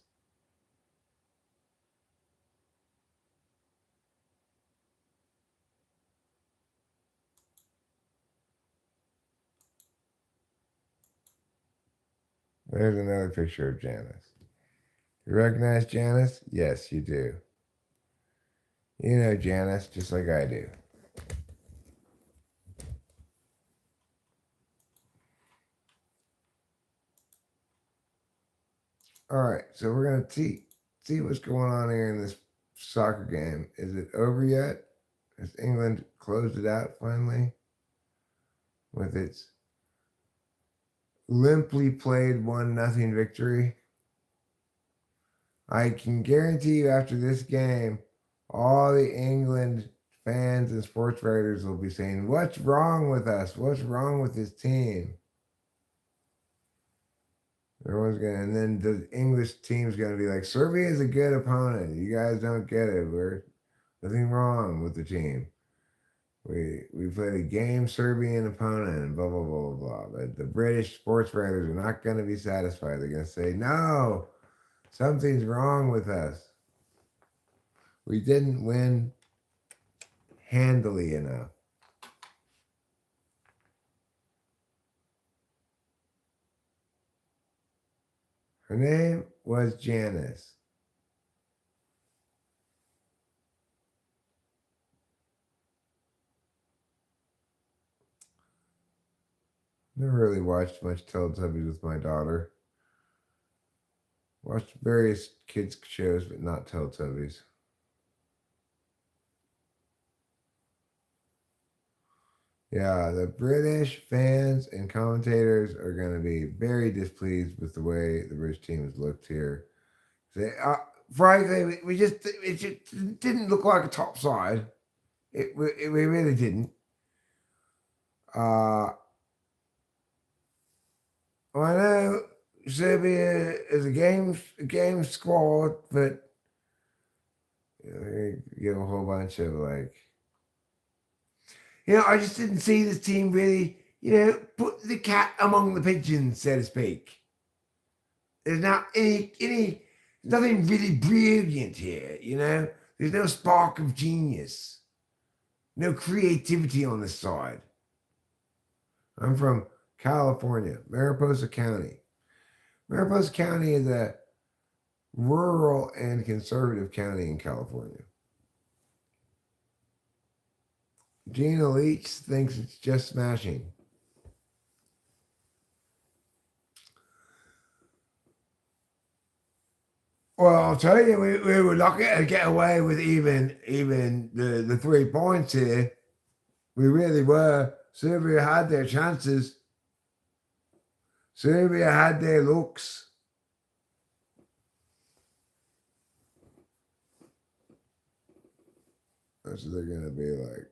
There's another picture of Janice. You recognize Janice? Yes, you do. You know Janice just like I do. All right, so we're gonna see what's going on here in this soccer game. Is it over yet? Has England closed it out finally with its limply played 1-0 victory? I can guarantee you after this game, all the England fans and sports writers will be saying, "What's wrong with us? What's wrong with this team?" Everyone's gonna, and then the English team's gonna be like, "Serbia is a good opponent. You guys don't get it. We're nothing wrong with the team. We played a game Serbian opponent and blah blah blah blah blah." But the British sports writers are not gonna be satisfied. They're gonna say, "No, something's wrong with us. We didn't win handily enough." Her name was Janice. Never really watched much Teletubbies with my daughter. Watched various kids shows, but not Teletubbies. Yeah, the British fans and commentators are going to be very displeased with the way the British team has looked here. They, frankly, it just didn't look like a top side. We really didn't. I know Serbia is a game squad, but they give a whole bunch of like, I just didn't see this team really, put the cat among the pigeons, so to speak. There's not nothing really brilliant here, There's no spark of genius, no creativity on this side. I'm from California, Mariposa County. Mariposa County is a rural and conservative county in California. Gina Leach thinks it's just smashing. Well, I'll tell you, we were lucky to get away with even the 3 points here. We really were. Serbia had their chances. Serbia had their looks. That's what they're going to be like,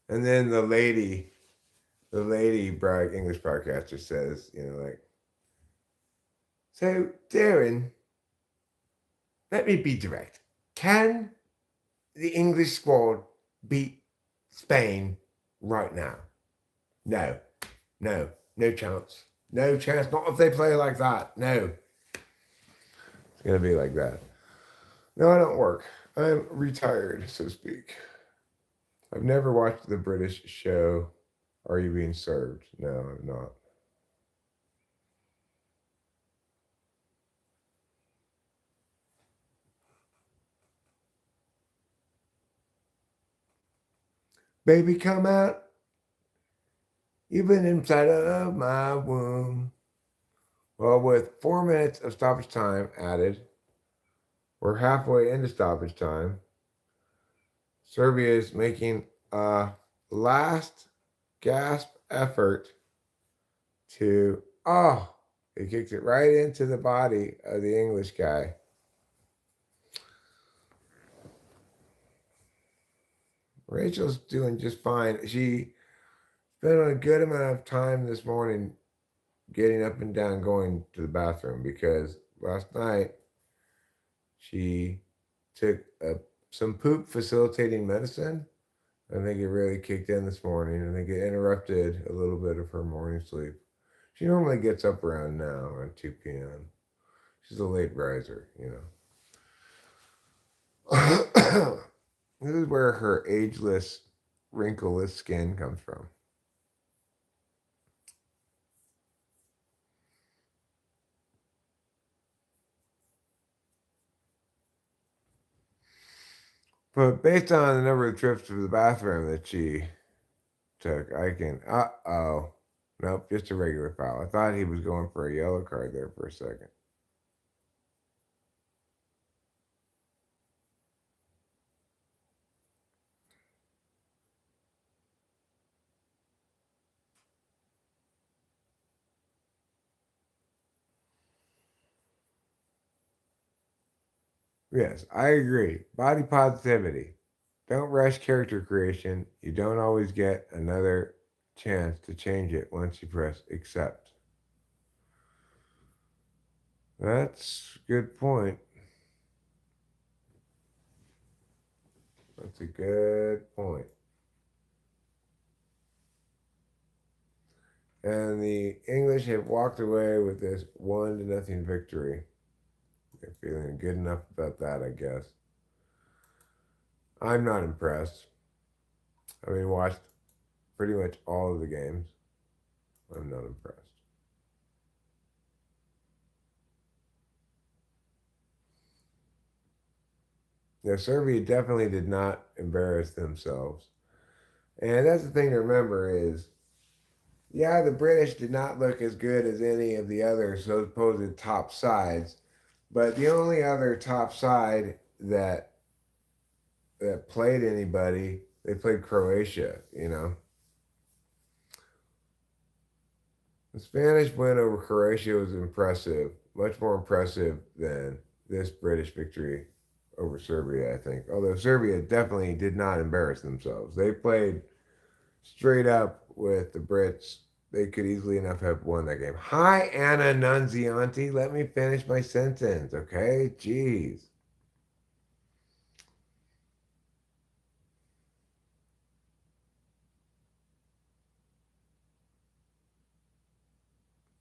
And then the lady English broadcaster says, so Darren, let me be direct. Can the English squad beat Spain right now? No chance. No chance. Not if they play like that. No. It's going to be like that. No, I don't work. I'm retired, so to speak. I've never watched the British show, Are You Being Served? No, I've not. Baby, come out. You've been inside of my womb. Well, with 4 minutes of stoppage time added, we're halfway into stoppage time. Serbia is making a last gasp effort to, he kicked it right into the body of the English guy. Rachel's doing just fine. She spent a good amount of time this morning getting up and down, going to the bathroom, because last night she took some poop facilitating medicine. I think it really kicked in this morning. I think it interrupted a little bit of her morning sleep. She normally gets up around now, around 2 p.m. She's a late riser, This is where her ageless, wrinkleless skin comes from. But based on the number of trips to the bathroom that she took, I can. Nope, just a regular foul. I thought he was going for a yellow card there for a second. Yes, I agree. Body positivity. Don't rush character creation. You don't always get another chance to change it once you press accept. That's a good point. That's a good point. And the English have walked away with this 1-0 victory. They're feeling good enough about that, I guess. I'm not impressed. I mean, watched pretty much all of the games. I'm not impressed. Yeah, Serbia definitely did not embarrass themselves. And that's the thing to remember is, yeah, the British did not look as good as any of the other supposed top sides, but the only other top side that played anybody, they played Croatia, you know. The Spanish win over Croatia was impressive, much more impressive than this British victory over Serbia, I think. Although Serbia definitely did not embarrass themselves. They played straight up with the Brits. They could easily enough have won that game. Hi, Anna Nunzianti. Let me finish my sentence, okay? Jeez.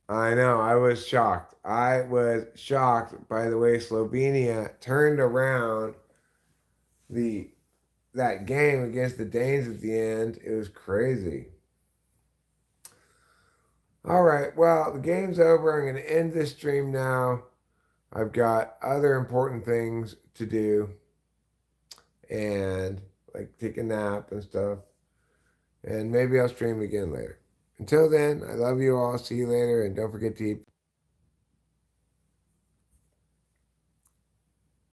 I know. I was shocked. I was shocked by the way Slovenia turned around the that game against the Danes at the end. It was crazy. All right. Well, the game's over. I'm going to end this stream now. I've got other important things to do and like take a nap and stuff. And maybe I'll stream again later. Until then, I love you all. See you later. And don't forget to eat